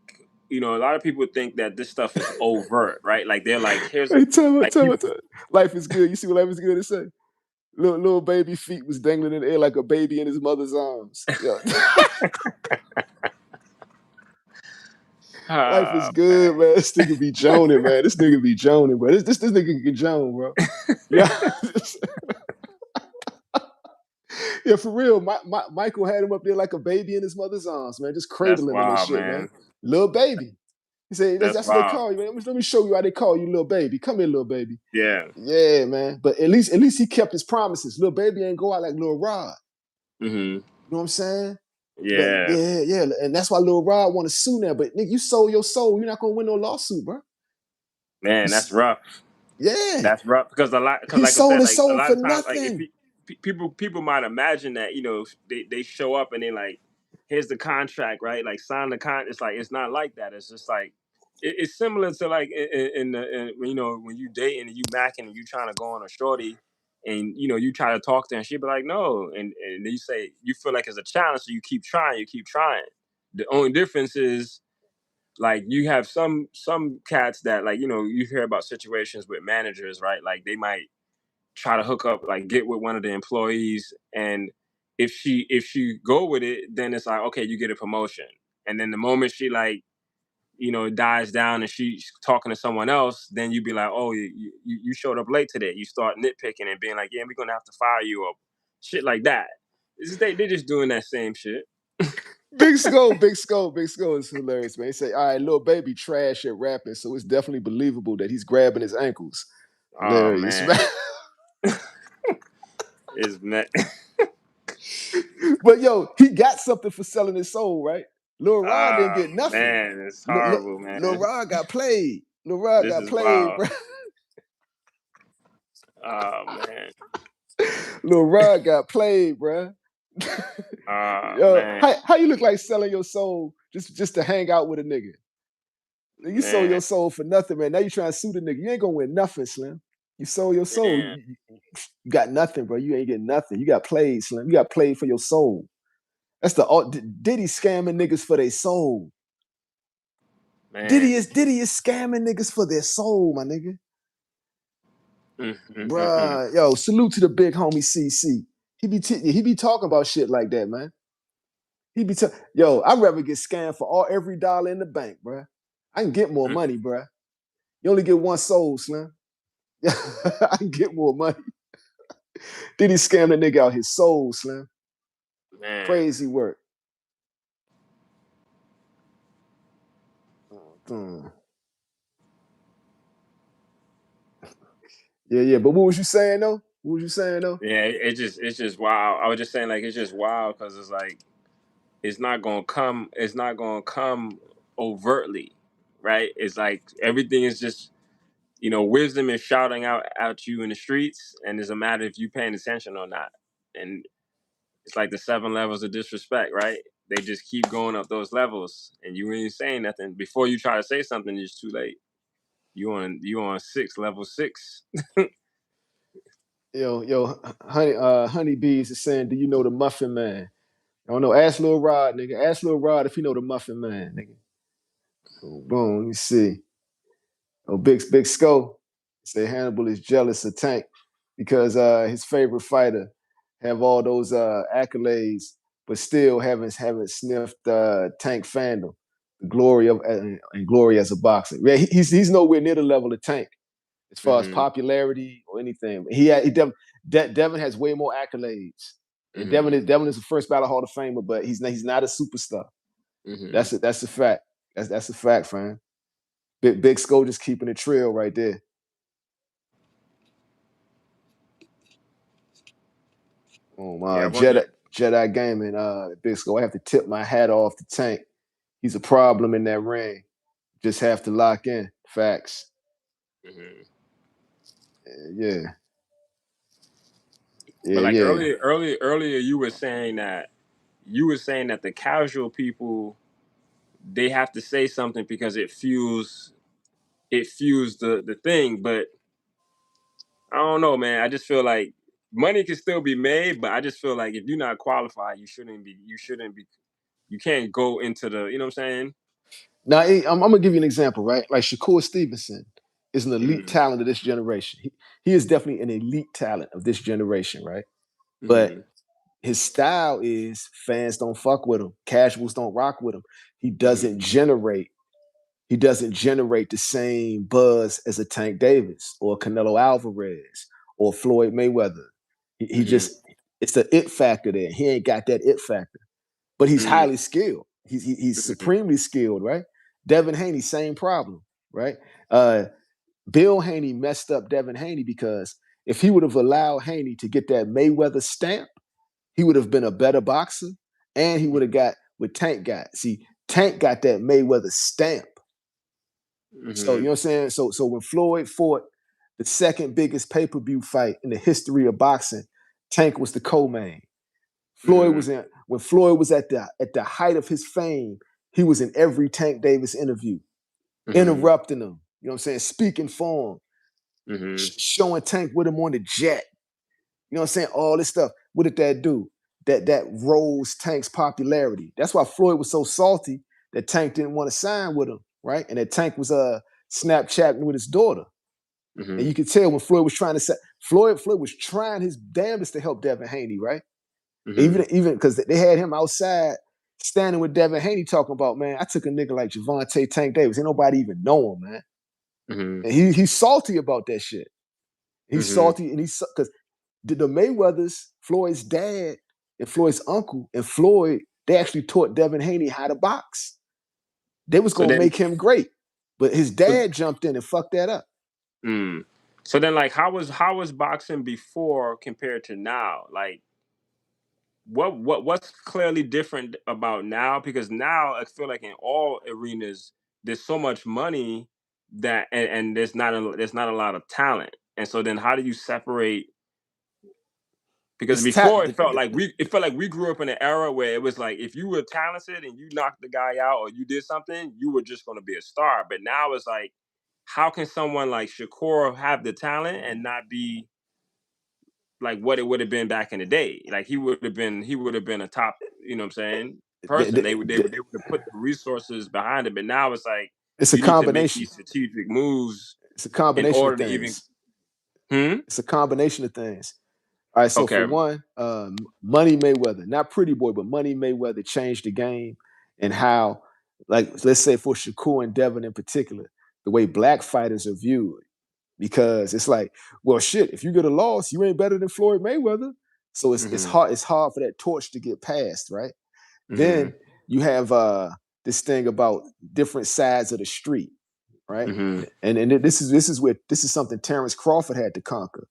a lot of people think that this stuff is overt, right? Like they're like, here's tell me. Life is good. You see what life is good to say? Little baby feet was dangling in the air like a baby in his mother's arms. Yeah. Life is good, man. This nigga be joning, man. This nigga be joning, bro. This nigga can jone, bro. Yeah. Yeah, for real. Michael had him up there like a baby in his mother's arms, man. Just cradling him and shit, man. Little baby. He said, that's what they call you, man. Let me show you how they call you, little baby. Come here, little baby. Yeah. Yeah, man. But at least he kept his promises. Little baby ain't go out like Little Rod. You know what I'm saying? Yeah. But yeah. And that's why Little Rod want to sue now. But nigga, you sold your soul. You're not gonna win no lawsuit, bro. Man, that's rough. Yeah. That's rough because like he I sold said, his like soul a lot for of times, nothing. like people might imagine that, they show up and they like, here's the contract, right? Like sign the contract. It's like, it's not like that. It's just like, it's similar to like in when you dating and you macking and you trying to go on a shorty and you try to talk to her and she be like no, and you say you feel like it's a challenge, so you keep trying. The only difference is, like, you have some cats that, like, you hear about situations with managers, right? Like they might try to hook up, like get with one of the employees, and if she go with it, then it's like, okay, you get a promotion. And then the moment she, like, dies down and she's talking to someone else, then you be like, oh, you showed up late today. You start nitpicking and being like, yeah, we're gonna have to fire you, or shit like that. They're just doing that same shit. Big Skull is hilarious, man. He say, all right, little baby trash at rapping, so it's definitely believable that he's grabbing his ankles. Hilarious, man. It's man. But yo, he got something for selling his soul, right? Lil Rod didn't get nothing. Man, it's horrible, man. Lil Rod got played. Wild. Bro. Oh man. Lil Rod got played, bro. Yo, man. How you look like selling your soul just to hang out with a nigga? You sold your soul for nothing, man. Now you trying to sue the nigga. You ain't gonna win nothing, Slim. You sold your soul. Man, You got nothing, bro. You ain't getting nothing. You got played, Slim. You got played for your soul. That's the Diddy scamming niggas for their soul. man. Diddy is scamming niggas for their soul, my nigga. Mm, mm, mm, mm. Bruh, yo, salute to the big homie CC. He be talking about shit like that, man. Yo, I'd rather get scammed for every dollar in the bank, bruh. I can get more Mm, money, bruh. You only get one soul, Slim. I can get more money. Diddy scam the nigga out his soul, Slim. man. Crazy work. Mm. Yeah, yeah. But what was you saying though? What was you saying though? Yeah, it's just wild. I was just saying like it's just wild because it's like it's not gonna come overtly, right? It's like everything is just wisdom is shouting out at you in the streets, and it's a matter if you paying attention or not. And it's like the 7 levels of disrespect, right? They just keep going up those levels, and you ain't saying nothing. Before you try to say something, it's too late. You on level 6. Yo, honeybees is saying, do you know the Muffin Man? I don't know. Ask Lil Rod, nigga. Ask Lil Rod if he know the Muffin Man, nigga. Oh, boom. Let me see. Oh, Big Sco say Hannibal is jealous of Tank because his favorite fighter have all those accolades, but still haven't sniffed Tank fandom, the glory of and glory as a boxer. Yeah, he's nowhere near the level of Tank as far as Mm-hmm. popularity or anything. Devin has way more accolades, and Mm-hmm. Devin is the first ballot Hall of Famer, but he's not a superstar. Mm-hmm. That's a fact. That's a fact, fam. Big Sco just keeping it trail right there. Oh Yeah, I my wonder. Jedi Gaming, Big Sco. I have to tip my hat off to Tank. He's a problem in that ring. Just have to lock in. Facts. Mm-hmm. Yeah. Yeah, But like yeah. earlier, you were saying that the casual people they have to say something because it fuels the thing. But I don't know, man. I just feel like money can still be made, but I just feel like if you're not qualified, you shouldn't be. You can't go into the. You know what I'm saying? Now I'm gonna give you an example, right? Like Shakur Stevenson is an elite Mm-hmm. talent of this generation. He is definitely an elite talent of this generation, right? But Mm-hmm. his style is fans don't fuck with him, casuals don't rock with him. He doesn't Mm-hmm. generate he doesn't generate the same buzz as a Tank Davis or Canelo Alvarez or Floyd Mayweather. He Mm-hmm. just it's the it factor there. He ain't got that it factor, but he's Mm-hmm. highly skilled. He's Mm-hmm. supremely skilled, right? Devin Haney, same problem, right? Uh, Bill Haney messed up Devin Haney because if he would have allowed Haney to get that Mayweather stamp, he would have been a better boxer, and he would have got what Tank got. See, Tank got that Mayweather stamp. So you know Mm-hmm. what I'm saying? So when Floyd fought the second biggest pay-per-view fight in the history of boxing, Tank was the co-main. Floyd Mm-hmm. was in when Floyd was at the height of his fame, he was in every Tank Davis interview, Mm-hmm. interrupting him. You know what I'm saying? Speaking for him, Mm-hmm. showing Tank with him on the jet. You know what I'm saying? All this stuff. What did that do? That rose Tank's popularity. That's why Floyd was so salty that Tank didn't want to sign with him, right? And that Tank was Snapchatting with his daughter. And Mm-hmm. you could tell when Floyd was trying to say Floyd was trying his damnedest to help Devin Haney, right? Mm-hmm. Even because they had him outside standing with Devin Haney talking about, man, I took a nigga like Javante Tank Davis. Ain't nobody even know him, man. Mm-hmm. And he's salty about that shit. He's Mm-hmm. salty and he's because the Mayweathers, Floyd's dad and Floyd's uncle and Floyd, they actually taught Devin Haney how to box. They was So gonna then, make him great, but his so dad jumped in and fucked that up. mm. So then, like, how was boxing before compared to now? Like, what's clearly different about now? Because now I feel like in all arenas there's so much money that and there's not a lot of talent. And so then how do you separate? Because It's ta- before it felt like we grew up in an era where it was like if you were talented and you knocked the guy out or you did something, you were just going to be a star. But now it's like how can someone like Shakur have the talent and not be like what it would have been back in the day? Like he would have been a top, you know what I'm saying, person. They would have put the resources behind it. But now it's like It's a you need to make combination. these strategic moves It's a in combination of order to even. things. Hmm? It's a combination of things. All right, so for Okay. one, Money Mayweather, not Pretty Boy, but Money Mayweather changed the game and how, like, let's say for Shakur and Devin in particular, the way black fighters are viewed. Because it's like, well, shit, if you get a loss, you ain't better than Floyd Mayweather. So Hmm. it's hard for that torch to get passed, right? Hmm. Then you have this thing about different sides of the street, right? Hmm. And this is something Terence Crawford had to conquer.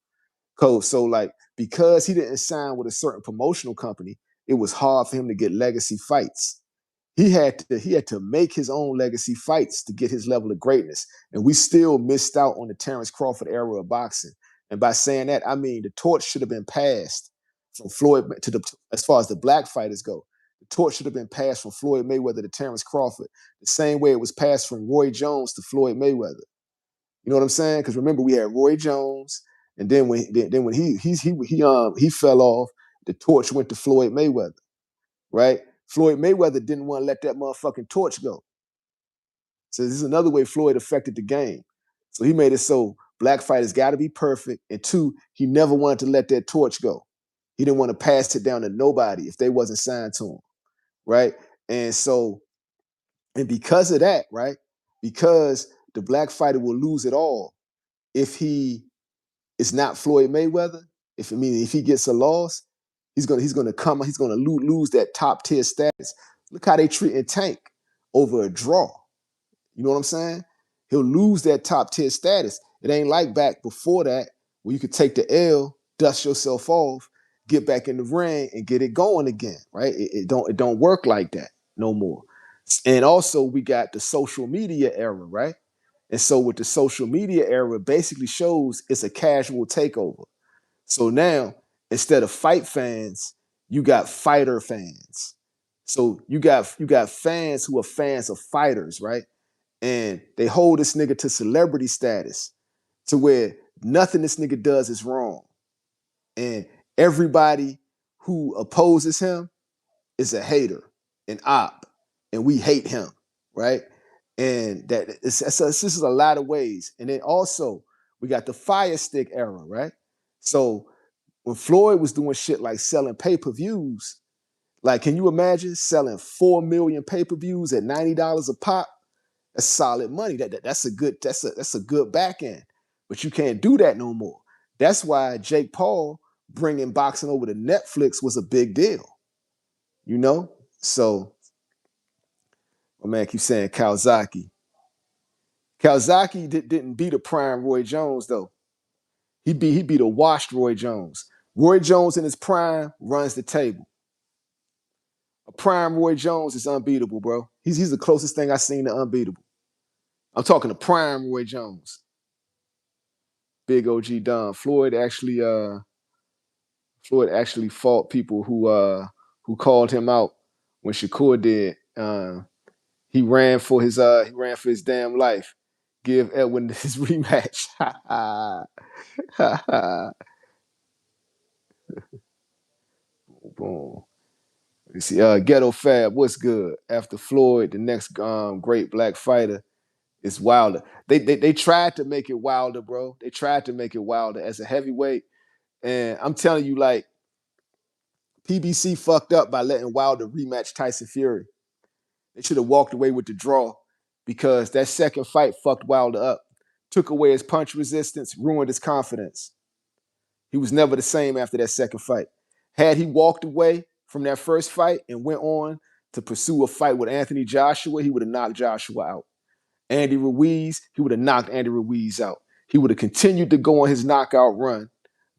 So like because he didn't sign with a certain promotional company, it was hard for him to get legacy fights. He had to make his own legacy fights to get his level of greatness. And we still missed out on the Terence Crawford era of boxing. And by saying that, I mean the torch should have been passed from Floyd to the as far as the black fighters go. The torch should have been passed from Floyd Mayweather to Terence Crawford, the same way it was passed from Roy Jones to Floyd Mayweather. You know what I'm saying? Because remember, we had Roy Jones, and then when he fell off, the torch went to Floyd Mayweather, right? Floyd Mayweather didn't want to let that motherfucking torch go. So this is another way Floyd affected the game. So he made it so black fighters got to be perfect, and two, he never wanted to let that torch go. He didn't want to pass it down to nobody if they wasn't signed to him, right? And so, and because of that, right? Because the black fighter will lose it all if he is not Floyd Mayweather. If he gets a loss, he's gonna lose that top tier status. Look how they treating Tank over a draw. You know what I'm saying? He'll lose that top tier status. It ain't like back before that where you could take the L, dust yourself off, get back in the ring, and get it going again. Right? It don't work like that no more. And also we got the social media era, right? And so with the social media era, basically shows it's a casual takeover. So now instead of fight fans, you got fighter fans. So you got fans who are fans of fighters, right? And they hold this nigga to celebrity status to where nothing this nigga does is wrong. And everybody who opposes him is a hater, an op, and we hate him, right? And this is a lot of ways. And then also we got the fire stick era, right? So when Floyd was doing shit like selling pay-per-views, like can you imagine selling 4 million pay-per-views at $90 a pop? That's solid money. That's a good back end. But you can't do that no more. That's why Jake Paul bringing boxing over to Netflix was a big deal. You know? So my man keeps saying Kawasaki. Kawasaki didn't beat a prime Roy Jones though. He beat a washed Roy Jones. Roy Jones in his prime runs the table. A prime Roy Jones is unbeatable, bro. He's the closest thing I've seen to unbeatable. I'm talking to prime Roy Jones. Big OG Don. Floyd actually fought people who called him out when Shakur did. He ran for his damn life. Give Edwin his rematch. Boom. You see, Ghetto Fab, what's good? After Floyd, the next great black fighter is Wilder. They tried to make it Wilder, bro. They tried to make it Wilder as a heavyweight, and I'm telling you, like PBC fucked up by letting Wilder rematch Tyson Fury. They should have walked away with the draw because that second fight fucked Wilder up, took away his punch resistance, ruined his confidence. He was never the same after that second fight. Had he walked away from that first fight and went on to pursue a fight with Anthony Joshua, he would have knocked Joshua out. Andy Ruiz, he would have knocked Andy Ruiz out. He would have continued to go on his knockout run.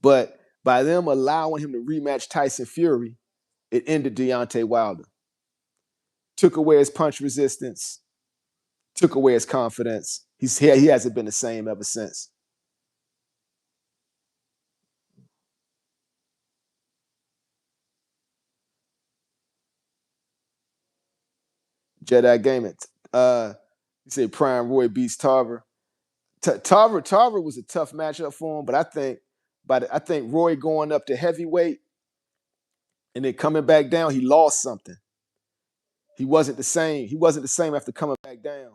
But by them allowing him to rematch Tyson Fury, it ended Deontay Wilder. Took away his punch resistance, took away his confidence. He hasn't been the same ever since. Jedi Gaming. You say Prime Roy beats Tarver. Tarver was a tough matchup for him, but I think Roy going up to heavyweight and then coming back down, he lost something. He wasn't the same. He wasn't the same after coming back down.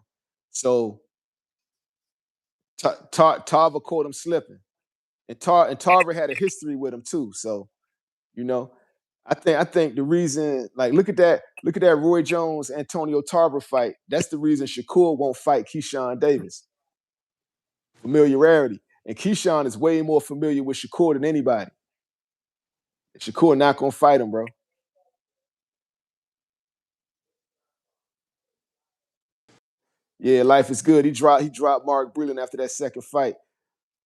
So Tarver caught him slipping, and Tarver had a history with him too. So you know, I think the reason, like, look at that Roy Jones Antonio Tarver fight. That's the reason Shakur won't fight Keyshawn Davis. Familiarity, and Keyshawn is way more familiar with Shakur than anybody. And Shakur not gonna fight him, bro. Yeah, life is good. He dropped Mark Breland after that second fight.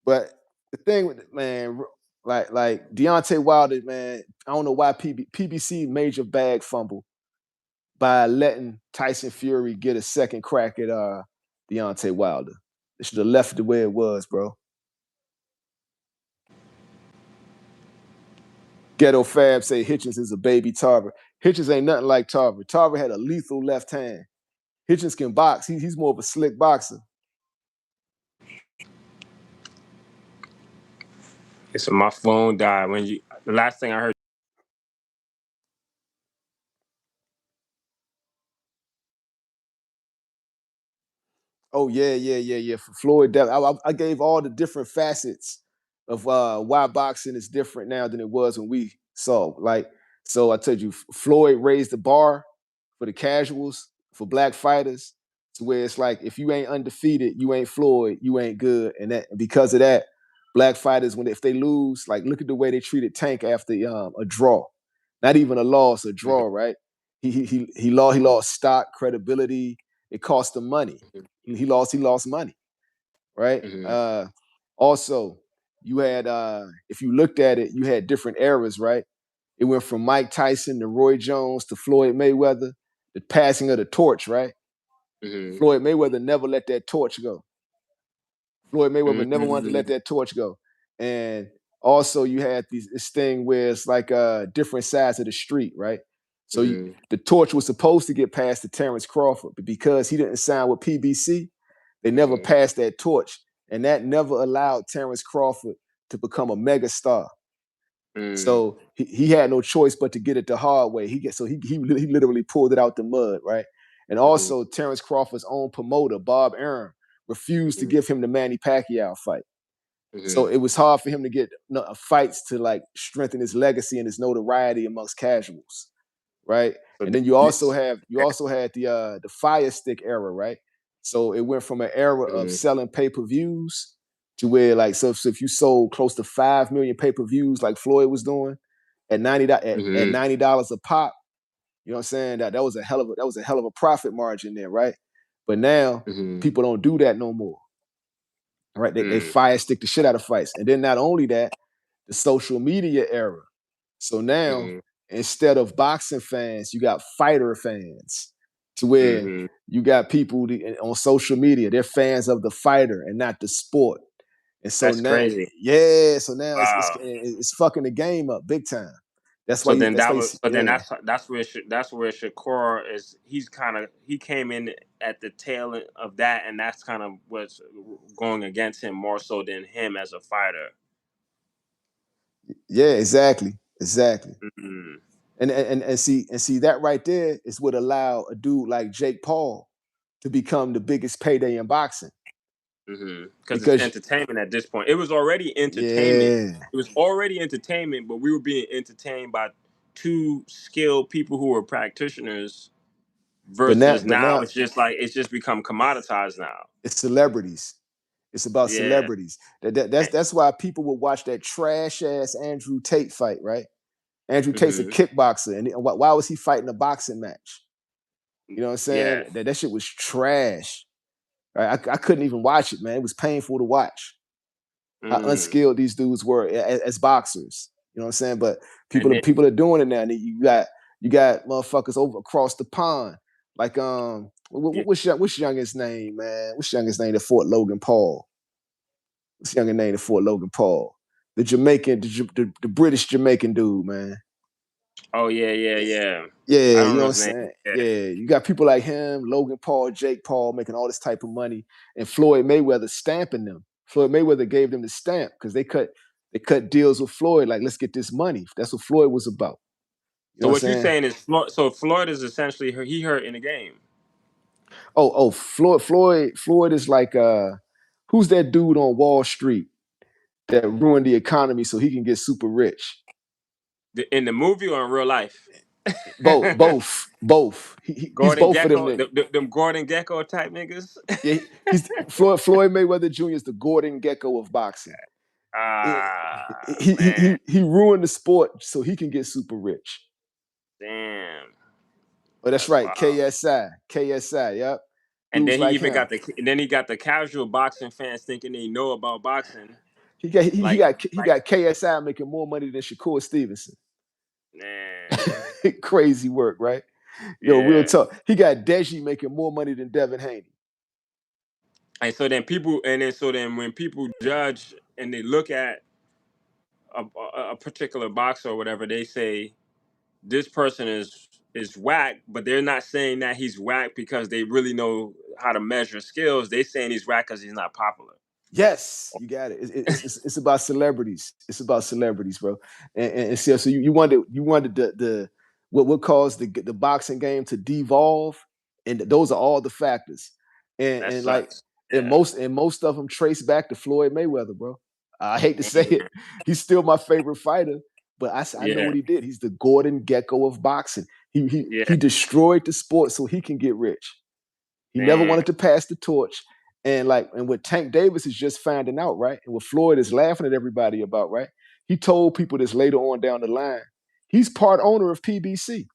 But the thing with it, man, like Deontay Wilder, man, I don't know why PBC major bag fumble by letting Tyson Fury get a second crack at Deontay Wilder. They should have left it the way it was, bro. Ghetto Fab say Hitchens is a baby Tarver. Hitchens ain't nothing like Tarver. Tarver had a lethal left hand. Hitchens can box. He's more of a slick boxer. So my phone died when the last thing I heard. Oh yeah. For Floyd, I gave all the different facets of why boxing is different now than it was when we saw. Like, so I told you, Floyd raised the bar for the casuals, for black fighters, to where it's like, if you ain't undefeated, you ain't Floyd, you ain't good, and that because of that, black fighters, if they lose, like, look at the way they treated Tank after a draw, not even a loss, a draw, right? He lost stock, credibility. It cost him money. He lost money, right? Mm-hmm. Also, you had if you looked at it, you had different eras, right? It went from Mike Tyson to Roy Jones to Floyd Mayweather, the passing of the torch, right? Mm-hmm. Floyd Mayweather never let that torch go. Floyd Mayweather never wanted to let Mm-hmm. that torch go. And also you had this thing where it's like different sides of the street, right? So Mm-hmm. the torch was supposed to get passed to Terence Crawford, but because he didn't sign with PBC, they never passed that torch. And that never allowed Terence Crawford to become a megastar. Mm-hmm. So he had no choice but to get it the hard way. He literally pulled it out the mud, right? And Mm-hmm. also Terence Crawford's own promoter, Bob Arum, refused to give him the Manny Pacquiao fight. So Mm-hmm. it was hard for him to get fights to like strengthen his legacy and his notoriety amongst casuals, right? So And then you also had the Fire Stick era, right? So it went from an era of mm-hmm. selling pay-per-views to where, like, so if you sold close to 5 million pay-per-views like Floyd was doing at Mm-hmm. $90 a pop, you know what I'm saying? That was a hell of a profit margin there, right? But now Mm-hmm. people don't do that no more. Right? They fire stick the shit out of fights. And then not only that, the social media era. So now, Mm-hmm. instead of boxing fans, you got fighter fans, to where Mm-hmm. you got people on social media, they're fans of the fighter and not the sport. And so That's now, crazy. yeah, so now Wow. it's fucking the game up big time. That's why So then that's that why you was see, so then yeah. that's where Shakur is. He came in at the tail end of that, and that's kind of what's going against him more so than him as a fighter. Yeah, exactly. Mm-hmm. And see that right there is what allowed a dude like Jake Paul to become the biggest payday in boxing. Because it's Because entertainment at this point. It was already entertainment. yeah, It was already entertainment, but we were being entertained by two skilled people who were practitioners. Versus but now, now it's just become commoditized now. it's celebrities. It's about Yeah. celebrities. That's why people will watch that trash ass Andrew Tate fight, right? Andrew Tate's a Mm-hmm. kickboxer, and why was he fighting a boxing match? You know what I'm saying? Yeah. That shit was trash. Right? I couldn't even watch it, man. It was painful to watch how Mm. unskilled these dudes were as boxers. You know what I'm saying? But And then, people are doing it now. And you got motherfuckers over across the pond. Like yeah. what's youngest name, man? What's youngest name that fought Logan Paul? What's youngest name that fought Logan Paul? The Jamaican, the British Jamaican dude, man. Oh yeah. I Yeah, you don't know know what I'm his name. saying? Yeah. Yeah, you got people like him, Logan Paul, Jake Paul making all this type of money, and Floyd Mayweather stamping them. Floyd Mayweather gave them the stamp because they cut deals with Floyd, like, let's get this money. That's what Floyd was about. You know So what what I'm you saying? saying is Floyd is essentially he hurt in the game. Floyd is like who's that dude on Wall Street that ruined the economy so he can get super rich? In the movie or in real life? Both. He's Gordon both of them. Gecko, them Gordon Gecko type niggas. Yeah, he's Floyd Mayweather Jr. is the Gordon Gecko of boxing. He, Man, he ruined the sport so he can get super rich. damn, Oh, that's that's right. wild. KSI. Yep. And then Dudes he like even him. got the casual boxing fans thinking they know about boxing. He got he Like got he got KSI making more money than Shakur Stevenson. man, Crazy work, right? Yo, real yeah. talk. He got Deji making more money than Devin Haney. And so then when people judge and they look at a particular boxer or whatever, they say this person is whack, but they're not saying that he's whack because they really know how to measure skills. They saying he's whack because he's not popular. Yes, you got it. It's about celebrities. It's about celebrities, bro. And so you wanted the what caused the boxing game to devolve, and those are all the factors. And That and like sucks. and Yeah. most of them trace back to Floyd Mayweather, bro. I hate to say Damn. it, he's still my favorite fighter, but I know Yeah. what he did. He's the Gordon Gecko of boxing. He Yeah. destroyed the sport so he can get rich. He never Damn. wanted to pass the torch. And what Tank Davis is just finding out, right? And what Floyd is laughing at everybody about, right? He told people this later on down the line. He's part owner of PBC.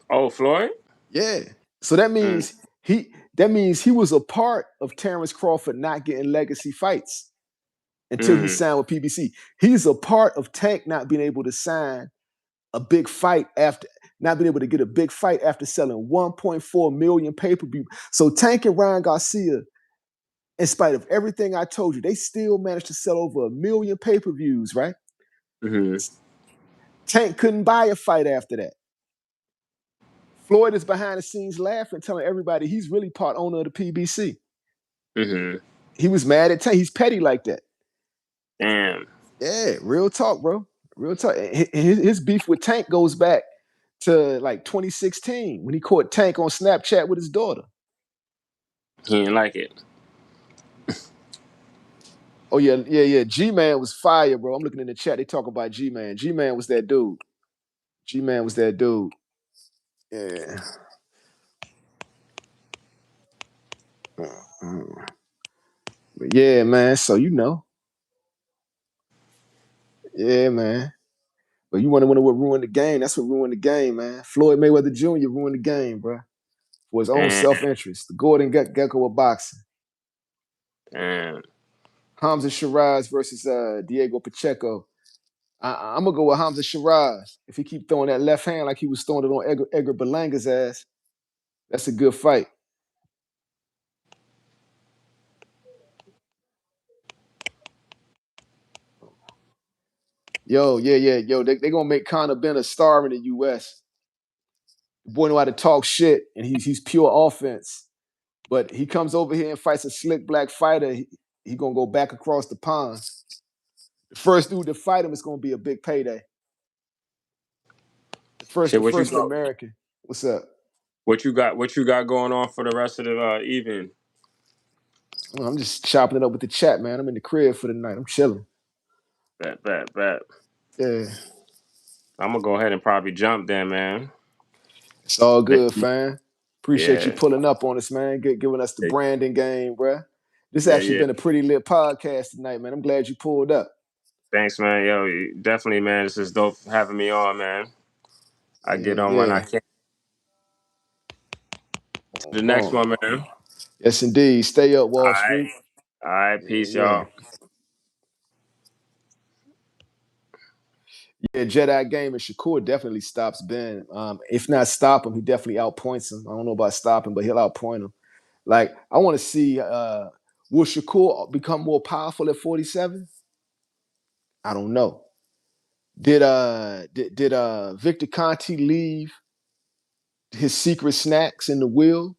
Oh, Floyd. Yeah. So that Mm. means he was a part of Terence Crawford not getting legacy fights until he Mm. signed with PBC. He's a part of Tank not being able to sign a big fight after not being able to get a big fight after selling 1.4 million pay-per-view. So Tank and Ryan Garcia, in spite of everything I told you, they still managed to sell over 1 million pay-per-views, right? Mm-hmm. Tank couldn't buy a fight after that. Floyd is behind the scenes laughing, telling everybody he's really part owner of the PBC. Mm-hmm. He was mad at Tank. He's petty like that. Damn. Yeah, real talk, bro. Real talk. His beef with Tank goes back to like 2016 when he caught Tank on Snapchat with his daughter. He didn't like it. Oh yeah. G-Man was fire, bro. I'm looking in the chat. They talk about G-Man. G-Man was that dude. G-Man was that dude. Yeah. But yeah, man. So yeah, man. But you want to know what ruined the game? That's what ruined the game, man. Floyd Mayweather Jr. ruined the game, bro, for his own Damn. self-interest. The Gordon Gecko of boxing. Damn. Hamza Shiraz versus Diego Pacheco. I'm gonna go with Hamza Shiraz. If he keep throwing that left hand like he was throwing it on Edgar Berlanga's ass, that's a good fight. Yo, they gonna make Conor Benn a star in the U.S. The boy know how to talk shit, and he's pure offense. But he comes over here and fights a slick black fighter. He gonna go back across the pond. The first dude to fight him is gonna be a big payday. Shit, The first American. What's up? what you got going on for the rest of the evening? Well, I'm just chopping it up with the chat, man. I'm in the crib for the night. I'm chilling. Bet. Yeah, I'm gonna go ahead and probably jump then, man. it's all good, fam. Appreciate you Yeah. pulling up on us, man. Giving us the branding game, bruh. This actually Yeah. been a pretty lit podcast tonight, man. I'm glad you pulled up. Thanks, man. Yo, definitely, man. This is dope having me on, man. I get on when I Yeah. can. The next Oh, one, man. yes, indeed. Stay up, All Wall right. Street. All right. Peace, Yeah. y'all. Yeah, Jedi Game and Shakur definitely stops Ben. If not stop him, he definitely outpoints him. I don't know about stopping, but he'll outpoint him. Like, I want to see will Shakur become more powerful at 47? I don't know. Did Victor Conti leave his secret snacks in the will?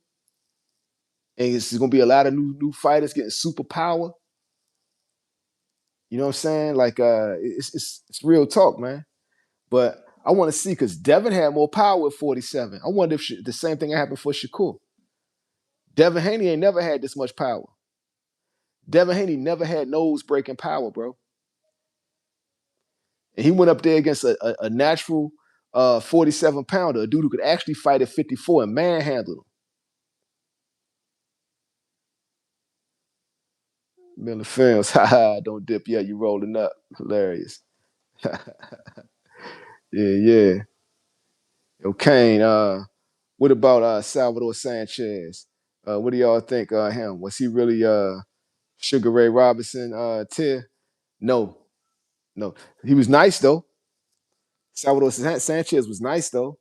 And it's gonna be a lot of new fighters getting superpower. You know what I'm saying? Like it's real talk, man. But I want to see because Devin had more power at 47. I wonder if the same thing happened for Shakur. Devin Haney ain't never had this much power. Devin Haney never had nose breaking power, bro. And he went up there against a natural 47 pounder, a dude who could actually fight at 54 and manhandle him. Miller Films, haha, don't dip yet, you rolling up. Hilarious. Yeah, yeah. Yo, Kane, what about Salvador Sanchez? What do y'all think of him? Was he really Sugar Ray Robinson tier? No, no. He was nice though. Salvador Sanchez was nice though.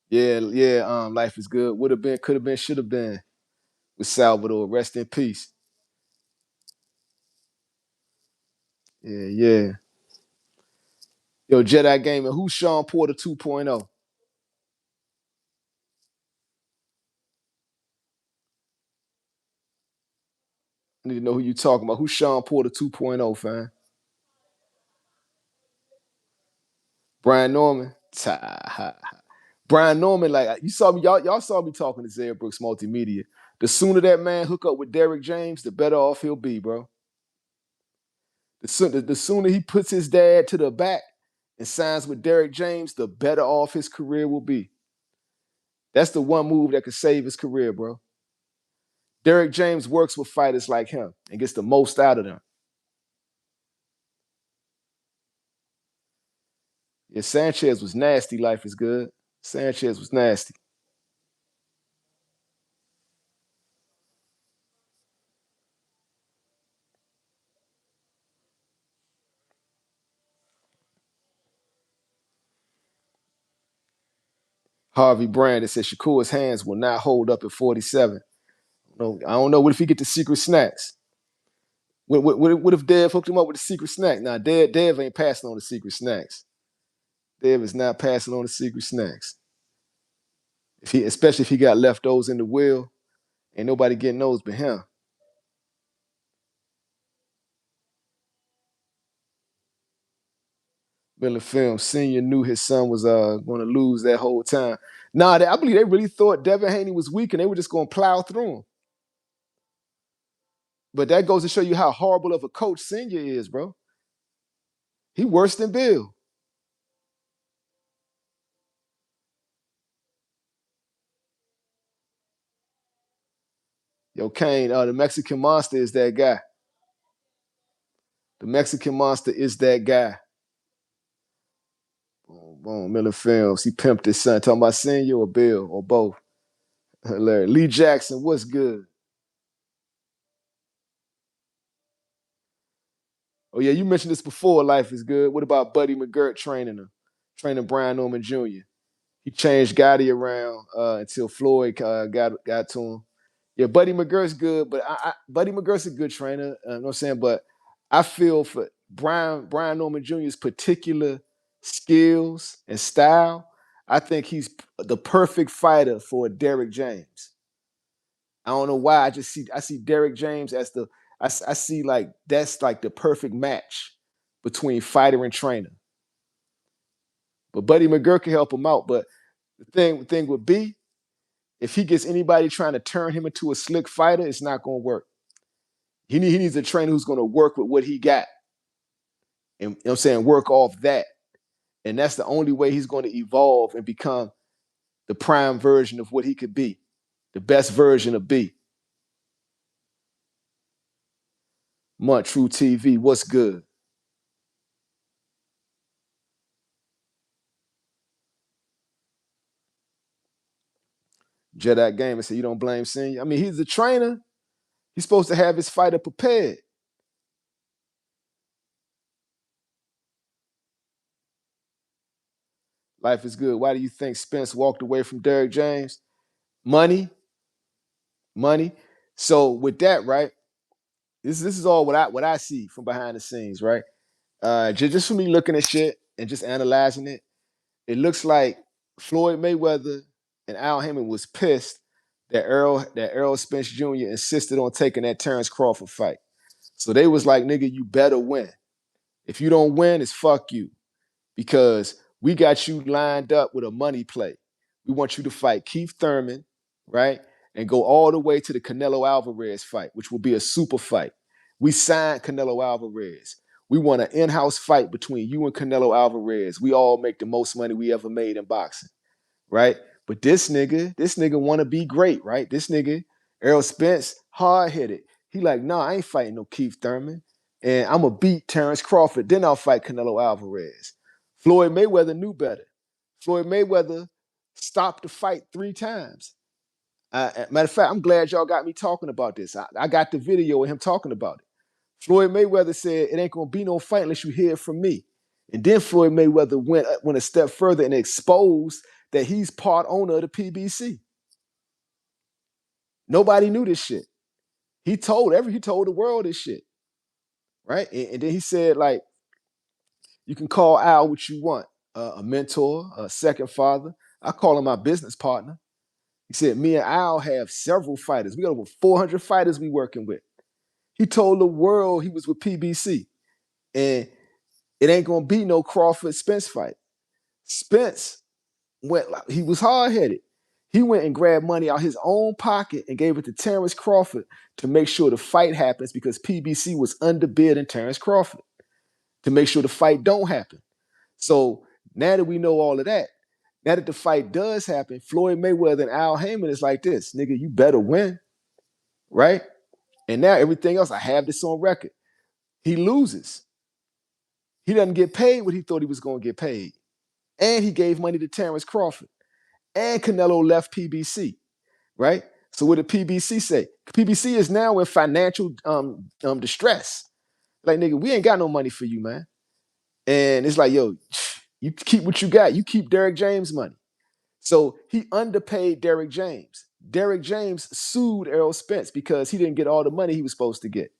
Yeah, yeah. Life is good. Would have been, could have been, should have been with Salvador. Rest in peace. Yeah, yeah. Yo, Jedi Gaming. Who's Sean Porter 2.0? I need to know who you talking about. Who's Sean Porter 2.0, fam? Brian Norman. Brian Norman, like you saw me, y'all saw me talking to Zaire Brooks Multimedia. The sooner that man hook up with Derrick James, the better off he'll be, bro. The sooner he puts his dad to the back and signs with Derrick James, the better off his career will be. That's the one move that could save his career, bro. Derrick James works with fighters like him and gets the most out of them. Yeah, Sanchez was nasty. Life is good. Sanchez was nasty. Harvey Brandon said Shakur's hands will not hold up at 47. No, I don't know. What if he get the secret snacks? What if Dev hooked him up with the secret snack? Now, Dev ain't passing on the secret snacks. Dev is not passing on the secret snacks. Especially if he got leftovers in the will, ain't nobody getting those but him. Miller Film Senior knew his son was going to lose that whole time. Nah, I believe they really thought Devin Haney was weak and they were just going to plow through him. But that goes to show you how horrible of a coach Senior is, bro. He worse than Bill. Yo, Kane, the Mexican Monster is that guy. The Mexican Monster is that guy. Boom, boom, Miller Films. He pimped his son. Talking about Senior or Bill or both. Larry. Lee Jackson, what's good? Oh, yeah, you mentioned this before. Life is good. What about Buddy McGirt training him? Training Brian Norman Jr. He changed Gotti around until Floyd got to him. Yeah, Buddy McGirt's good, but Buddy McGirt's a good trainer. You know what I'm saying? But I feel for Brian Norman Jr.'s particular skills and style, I think he's the perfect fighter for Derrick James. I don't know why. I see Derrick James as I see like that's like the perfect match between fighter and trainer. But Buddy McGirt can help him out. But the thing would be if he gets anybody trying to turn him into a slick fighter, it's not going to work. He needs a trainer who's going to work with what he got and, you know what I'm saying, work off that. And that's the only way he's going to evolve and become the prime version of what he could be, the best version of B. Munt True TV, what's good? Jedi Gamer said, you don't blame Senior. I mean, he's a trainer. He's supposed to have his fighter prepared. Life is good. Why do you think Spence walked away from Derrick James? Money. Money. So with that, right? This is all what I see from behind the scenes, right? Just for me looking at shit and just analyzing it, it looks like Floyd Mayweather and Al Haymon was pissed that Errol Spence Jr. insisted on taking that Terence Crawford fight. So they was like, nigga, you better win. If you don't win, it's fuck you. Because we got you lined up with a money play. We want you to fight Keith Thurman, right? And go all the way to the Canelo Alvarez fight, which will be a super fight. We signed Canelo Alvarez. We want an in-house fight between you and Canelo Alvarez. We all make the most money we ever made in boxing, right? But this nigga want to be great, right? This nigga, Errol Spence, hard-headed. He like, nah, I ain't fighting no Keith Thurman. And I'm going to beat Terence Crawford. Then I'll fight Canelo Alvarez. Floyd Mayweather knew better. Floyd Mayweather stopped the fight 3 times. Matter of fact, I'm glad y'all got me talking about this. I got the video of him talking about it. Floyd Mayweather said, it ain't going to be no fight unless you hear it from me. And then Floyd Mayweather went a step further and exposed that he's part owner of the PBC. Nobody knew this shit. He told the world this shit, right? And then he said, like, you can call Al what you want, a mentor, a second father. I call him my business partner. He said, me and Al have several fighters. We got over 400 fighters we working with. He told the world he was with PBC. And it ain't going to be no Crawford-Spence fight. Spence he was hard-headed. He went and grabbed money out his own pocket and gave it to Terence Crawford to make sure the fight happens because PBC was underbid in Terence Crawford to make sure the fight don't happen. So now that we know all of that, now that the fight does happen, Floyd Mayweather and Al Haymon is like this, nigga, you better win, right? And now everything else, I have this on record. He loses. He doesn't get paid what he thought he was going to get paid. And he gave money to Terence Crawford. And Canelo left PBC, right? So what did PBC say? PBC is now in financial distress. Like, nigga, we ain't got no money for you, man. And it's like, yo, you keep what you got. You keep Derrick James' money. So he underpaid Derrick James. Derrick James sued Errol Spence because he didn't get all the money he was supposed to get.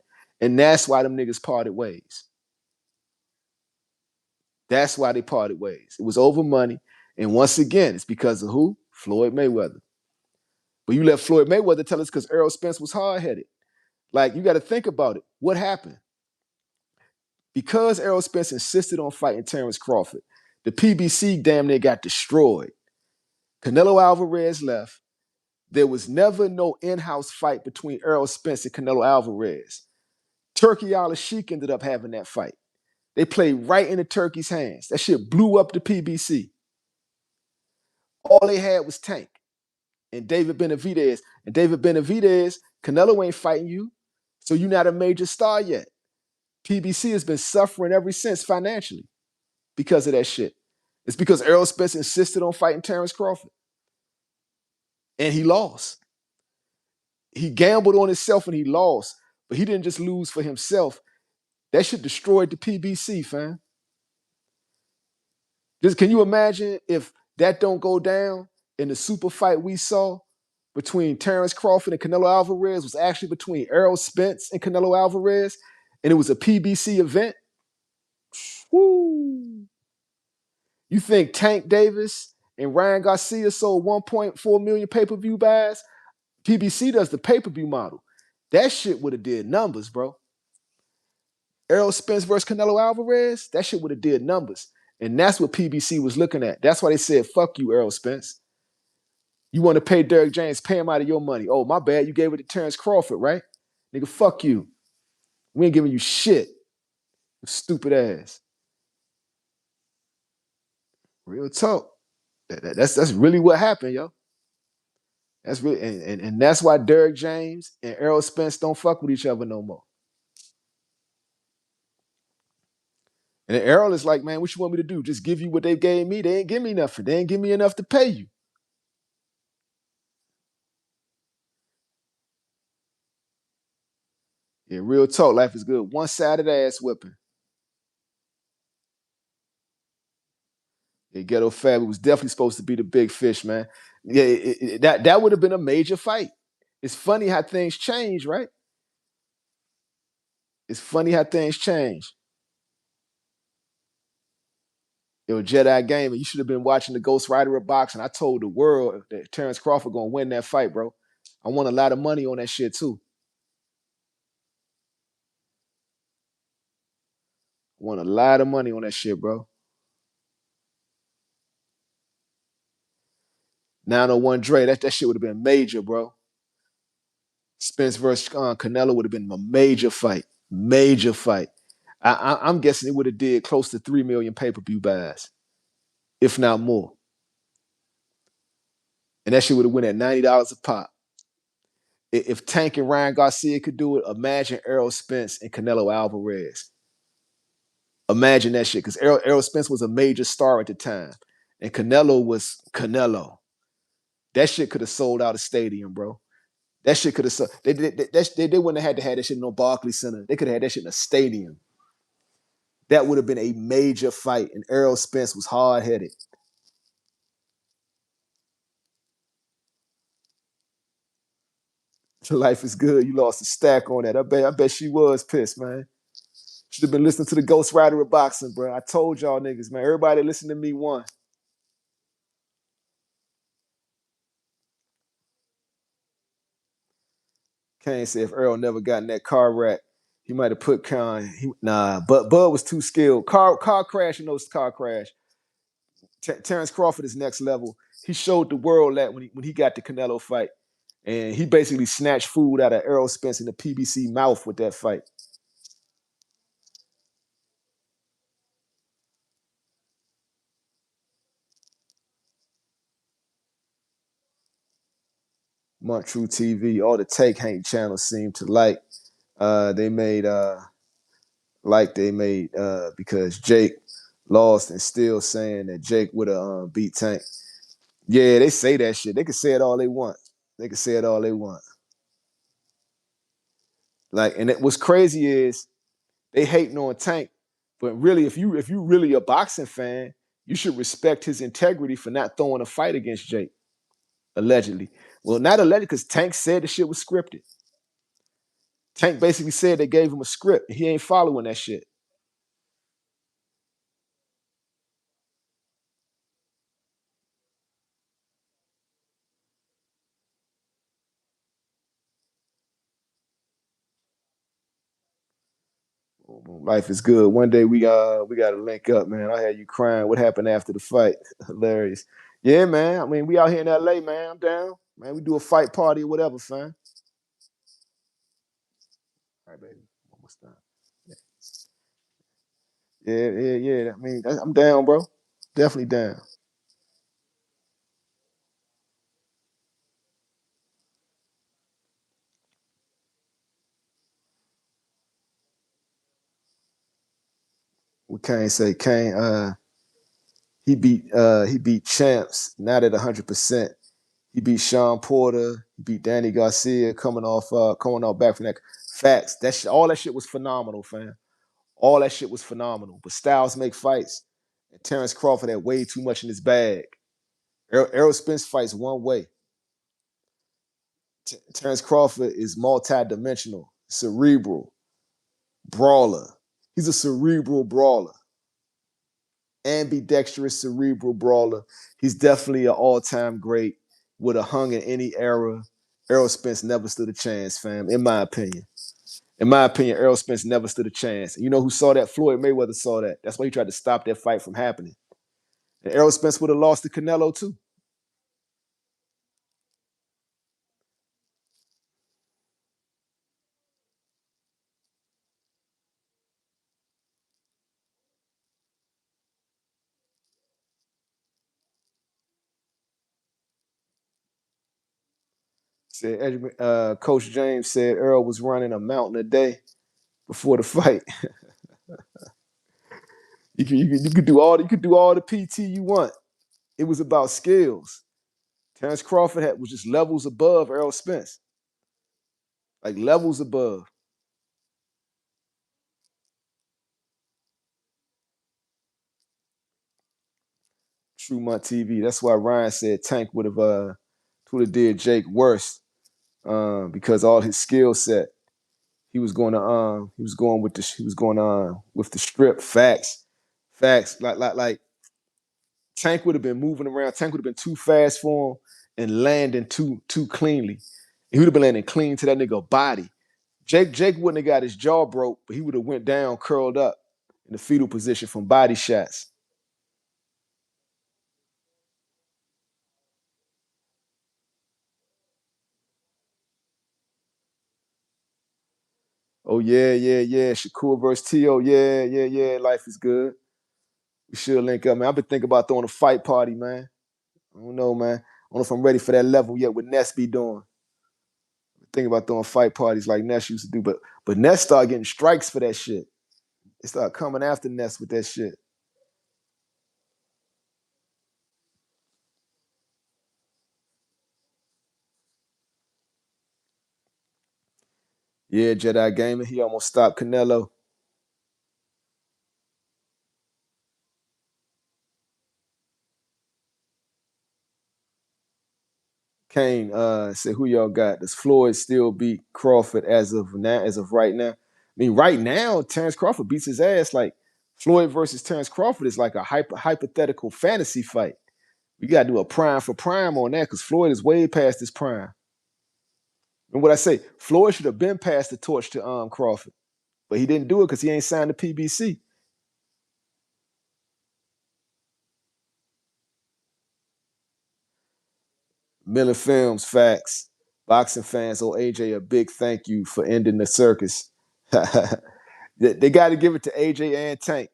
And that's why them niggas parted ways. That's why they parted ways. It was over money. And once again, it's because of who? Floyd Mayweather. But you let Floyd Mayweather tell us because Errol Spence was hard-headed. Like, you got to think about it. What happened? Because Errol Spence insisted on fighting Terence Crawford, the PBC damn near got destroyed. Canelo Alvarez left. There was never no in-house fight between Errol Spence and Canelo Alvarez. Turkey Al-Sheikh ended up having that fight. They played right into Turkey's hands. That shit blew up the PBC. All they had was Tank and David Benavidez. And David Benavidez, Canelo ain't fighting you, so you're not a major star yet. PBC has been suffering ever since financially because of that shit. It's because Errol Spence insisted on fighting Terence Crawford. And he lost. He gambled on himself and he lost. But he didn't just lose for himself. That shit destroyed the PBC, fam. Just can you imagine if that don't go down in the super fight we saw between Terence Crawford and Canelo Alvarez was actually between Errol Spence and Canelo Alvarez, and it was a PBC event? Woo! You think Tank Davis and Ryan Garcia sold 1.4 million pay-per-view buys? PBC does the pay-per-view model. That shit would have did numbers, bro. Errol Spence versus Canelo Alvarez, that shit would have did numbers. And that's what PBC was looking at. That's why they said, fuck you, Errol Spence. You want to pay Derrick James, pay him out of your money. Oh, my bad, you gave it to Terence Crawford, right? Nigga, fuck you. We ain't giving you shit. You stupid ass. Real talk. That's really what happened, yo. That's really and that's why Derrick James and Errol Spence don't fuck with each other no more. And Errol is like, man, what you want me to do? Just give you what they gave me? They ain't give me nothing. They ain't give me enough to pay you. Yeah, real talk. Life is good. One-sided ass whipping. Yeah, Ghetto Fab was definitely supposed to be the big fish, man. Yeah, that would have been a major fight. It's funny how things change, right? It's funny how things change. Yo, Jedi Gamer, you should have been watching the Ghost Rider of boxing. I told the world that Terence Crawford gonna win that fight, bro. I won a lot of money on that shit too. Won a lot of money on that shit, bro. 901 Dre, that shit would have been major, bro. Spence versus Canelo would have been a major fight. Major fight. I'm guessing it would have did close to 3 million pay-per-view buys, if not more. And that shit would have went at $90 a pop. If Tank and Ryan Garcia could do it, imagine Errol Spence and Canelo Alvarez. Imagine that shit, because Errol Spence was a major star at the time, and Canelo was Canelo. That shit could have sold out a stadium, bro. That shit could have sold. They wouldn't have had to have that shit in no Barclays Center. They could have had that shit in a stadium. That would have been a major fight, and Errol Spence was hard headed. Life is good. You lost a stack on that. I bet she was pissed, man. Should have been listening to the Ghost Rider of boxing, bro. I told y'all niggas, man. Everybody listen to me one. Kane said if Earl never got in that car wreck, he might have put Kane. But Bud was too skilled. Car crash, car crash. Terence Crawford is next level. He showed the world that when he got the Canelo fight. And he basically snatched food out of Errol Spence in the PBC mouth with that fight. True TV, all the take hate channels seem to like. They made because Jake lost and still saying that Jake would have beat Tank. Yeah, they say that shit. They can say it all they want. They can say it all they want. Like, and what's crazy is they hating on Tank, but really, if you really a boxing fan, you should respect his integrity for not throwing a fight against Jake. Allegedly, well, not allegedly, because Tank said the shit was scripted. Tank basically said they gave him a script. He ain't following that shit. Life is good. One day we got to link up, man. I had you crying. What happened after the fight? Hilarious. Yeah, man. I mean, we out here in LA, man. I'm down. Man, we do a fight party or whatever, fam. All right, baby. Almost done. Yeah. I mean, I'm down, bro. Definitely down. We can't say Kane. He beat champs not at 100%. He beat Sean Porter. He beat Danny Garcia coming off back from that. Facts. All that shit was phenomenal, fam. All that shit was phenomenal. But styles make fights. And Terence Crawford had way too much in his bag. Errol Spence fights one way. Terence Crawford is multi-dimensional, cerebral, brawler. He's a cerebral brawler. Ambidextrous cerebral brawler. He's definitely an all-time great. Would have hung in any era. Errol Spence never stood a chance, fam, in my opinion. In my opinion, Errol Spence never stood a chance. You know who saw that? Floyd Mayweather saw that. That's why he tried to stop that fight from happening. And Errol Spence would have lost to Canelo too. Coach James said Earl was running a mountain a day before the fight. You could do all the PT you want. It was about skills. Terence Crawford was just levels above Errol Spence, like levels above. True My TV. That's why Ryan said Tank would have did Jake worse. because all his skill set. He was going with the strip facts. Like Tank would have been moving around. Tank would have been too fast for him and landing too cleanly. He would have been landing clean to that nigga body. Jake wouldn't have got his jaw broke, but he would have went down, curled up in the fetal position from body shots. Oh yeah. Shakur versus T.O. Yeah. Life is good. We should link up, man. I've been thinking about throwing a fight party, man. I don't know, man. I don't know if I'm ready for that level yet. What Ness be doing? Think about throwing fight parties like Ness used to do, but Ness started getting strikes for that shit. They started coming after Ness with that shit. Yeah, Jedi Gaming. He almost stopped Canelo. Kane said, "Who y'all got? Does Floyd still beat Crawford as of now? As of right now? I mean, right now, Terence Crawford beats his ass. Like Floyd versus Terence Crawford is like a hypothetical fantasy fight. We got to do a prime for prime on that because Floyd is way past his prime. And what I say, Floyd should have been passed the torch to Crawford, but he didn't do it because he ain't signed the PBC. Miller Films, facts. Boxing fans owe AJ a big thank you for ending the circus. They got to give it to AJ and Tank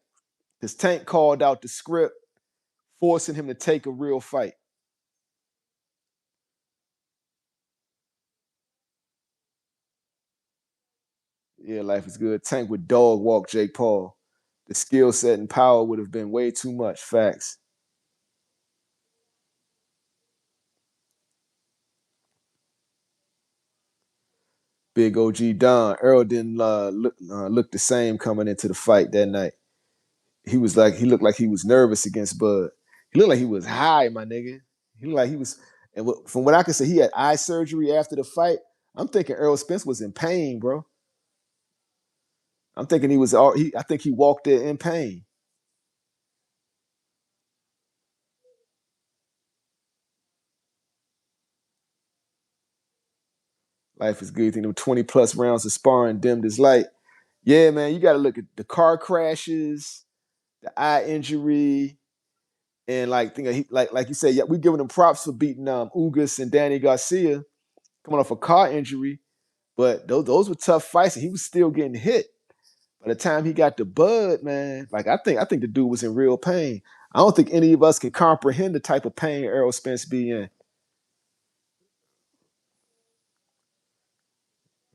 because Tank called out the script, forcing him to take a real fight. Yeah, life is good. Tank would dog walk Jake Paul. The skill set and power would have been way too much. Facts. Big OG Don. Earl didn't look the same coming into the fight that night. He looked like he was nervous against Bud. He looked like he was high, my nigga. He looked like he was, and from what I can say, he had eye surgery after the fight. I'm thinking Earl Spence was in pain, bro. I'm thinking he was. I think he walked there in pain. Life is good. You think them 20 plus rounds of sparring dimmed his light. Yeah, man, you got to look at the car crashes, the eye injury, and like you said, yeah, we giving him props for beating Ugas and Danny Garcia coming off a car injury. But those were tough fights, and he was still getting hit. By the time he got to Bud, man, like I think the dude was in real pain. I don't think any of us can comprehend the type of pain Errol Spence be in.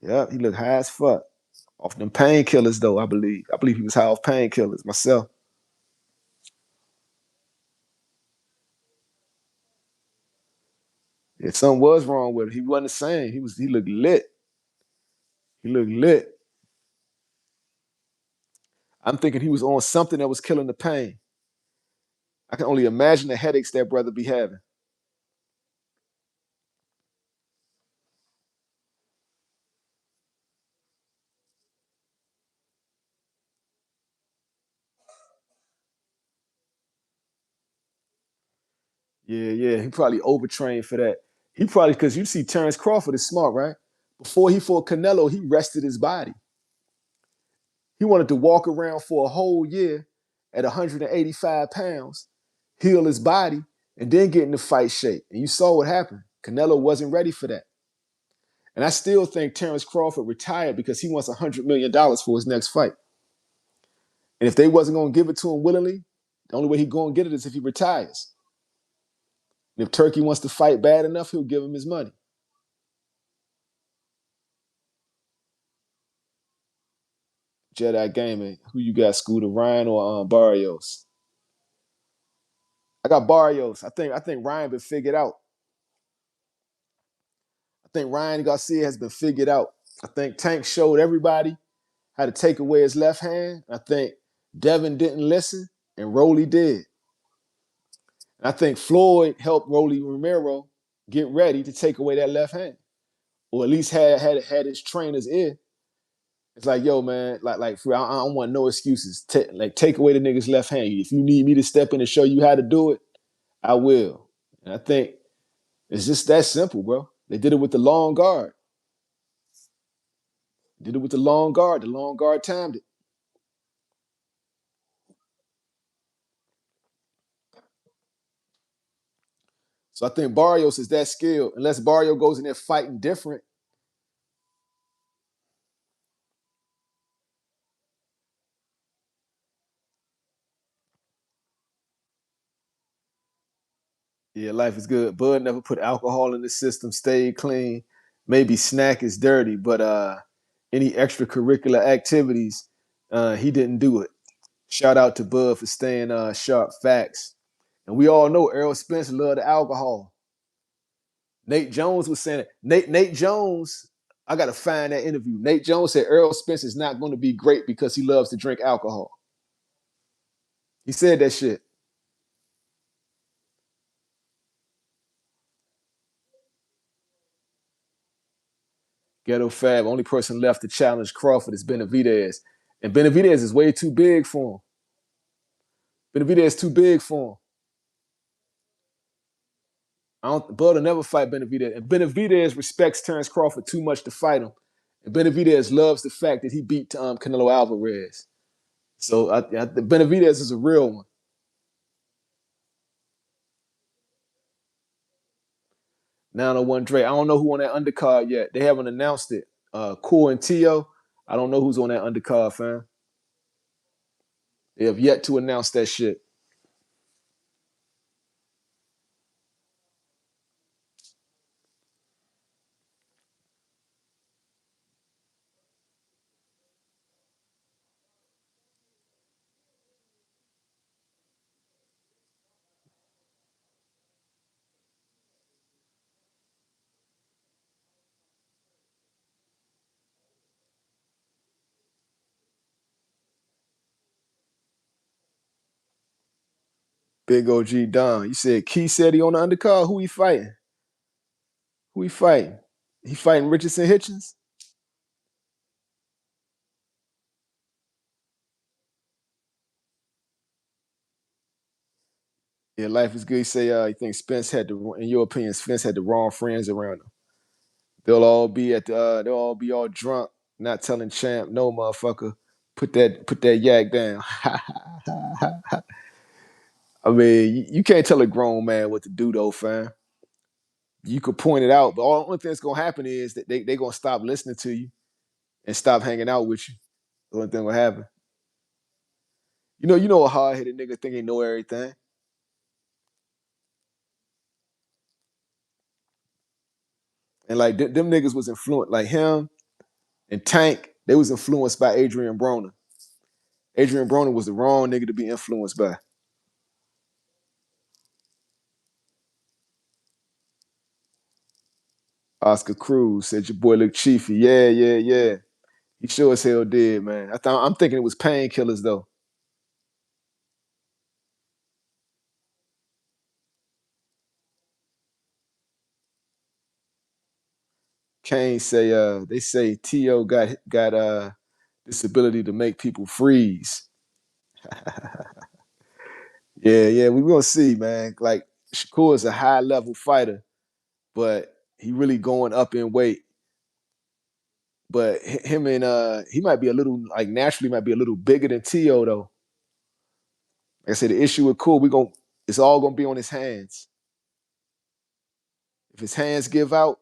Yeah, he looked high as fuck. Off them painkillers, though, I believe. I believe he was high off painkillers myself. If something was wrong with him, he wasn't the same. He looked lit. He looked lit. I'm thinking he was on something that was killing the pain. I can only imagine the headaches that brother be having. Yeah. He probably overtrained for that. He probably, because you see Terence Crawford is smart, right? Before he fought Canelo, he rested his body. He wanted to walk around for a whole year at 185 pounds, heal his body, and then get in the fight shape. And you saw what happened. Canelo wasn't ready for that. And I still think Terence Crawford retired because he wants $100 million for his next fight. And if they wasn't going to give it to him willingly, the only way he's going to get it is if he retires. And if Turkey wants to fight bad enough, he'll give him his money. Jedi Gaming, who you got, Scooter Ryan or Barrios? I got Barrios. I think Ryan been figured out. I think Ryan Garcia has been figured out. I think Tank showed everybody how to take away his left hand. I think Devin didn't listen, and Rolly did. And I think Floyd helped Rolly Romero get ready to take away that left hand. or at least had his trainer's ear. It's like, yo, man, I don't want no excuses. Take away the nigga's left hand. If you need me to step in and show you how to do it, I will. And I think it's just that simple, bro. They did it with the long guard. Did it with the long guard. The long guard timed it. So I think Barrios is that skilled. Unless Barrio goes in there fighting different. Yeah, life is good. Bud never put alcohol in the system, stayed clean. Maybe snack is dirty, but any extracurricular activities, he didn't do it. Shout out to Bud for staying sharp. Facts. And we all know Errol Spence loved the alcohol. Nate Jones was saying it. Nate Jones, I gotta find that interview. Nate Jones said Errol Spence is not going to be great because he loves to drink alcohol. He said that shit. Ghetto Fab, only person left to challenge Crawford is Benavidez. And Benavidez is way too big for him. Benavidez is too big for him. Bud will never fight Benavidez. And Benavidez respects Terence Crawford too much to fight him. And Benavidez loves the fact that he beat Canelo Alvarez. So Benavidez is a real one. Now the one Dre. I don't know who on that undercard yet. They haven't announced it. Cool and Tio. I don't know who's on that undercard, fam. They have yet to announce that shit. Big OG Don. You said Key said he on the undercard. Who he fighting? Who he fighting? He fighting Richardson Hitchens? Yeah, life is good. He say he thinks Spence had the, in your opinion, Spence had the wrong friends around him. They'll all be all drunk, not telling Champ, no motherfucker, put that yak down. I mean, you can't tell a grown man what to do though, fam. You could point it out, but all the only thing that's gonna happen is that they gonna stop listening to you and stop hanging out with you. The only thing gonna happen. You know a hard headed nigga think he know everything. And like them niggas was influenced, like him and Tank, they was influenced by Adrian Broner. Adrian Broner was the wrong nigga to be influenced by. Oscar Cruz said your boy looked chiefy. Yeah, yeah, yeah. He sure as hell did, man. I'm thinking it was painkillers though. Kane say they say T.O. got this ability to make people freeze. Yeah, yeah, we gonna see, man. Like Shakur is a high level fighter, but he really going up in weight. But him and he might be a little like naturally might be a little bigger than T.O. though. Like I said, the issue with Cool, it's all gonna be on his hands. If his hands give out,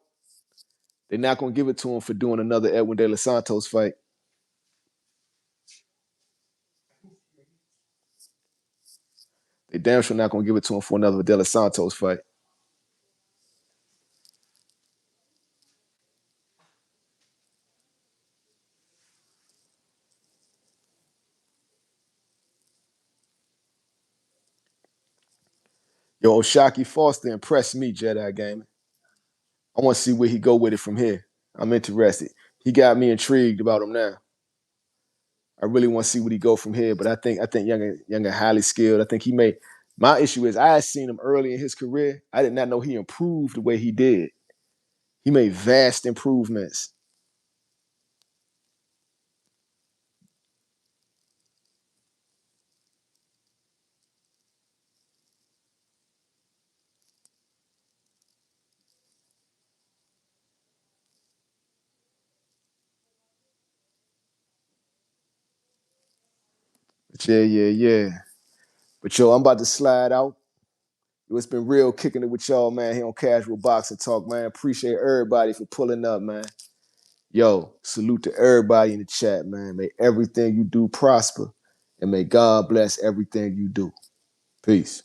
they're not gonna give it to him for doing another Edwin De Los Santos fight. They damn sure not gonna give it to him for another De Los Santos fight. Yo, Oshaki Foster impressed me, Jedi Gaming. I want to see where he go with it from here. I'm interested. He got me intrigued about him now. I really want to see what he go from here. But I think younger, highly skilled. I think he may. My issue is I had seen him early in his career. I did not know he improved the way he did. He made vast improvements. But yeah. But yo, I'm about to slide out. Yo, it's been real kicking it with y'all, man, here on Casual Boxing Talk, man. Appreciate everybody for pulling up, man. Yo, salute to everybody in the chat, man. May everything you do prosper, and may God bless everything you do. Peace.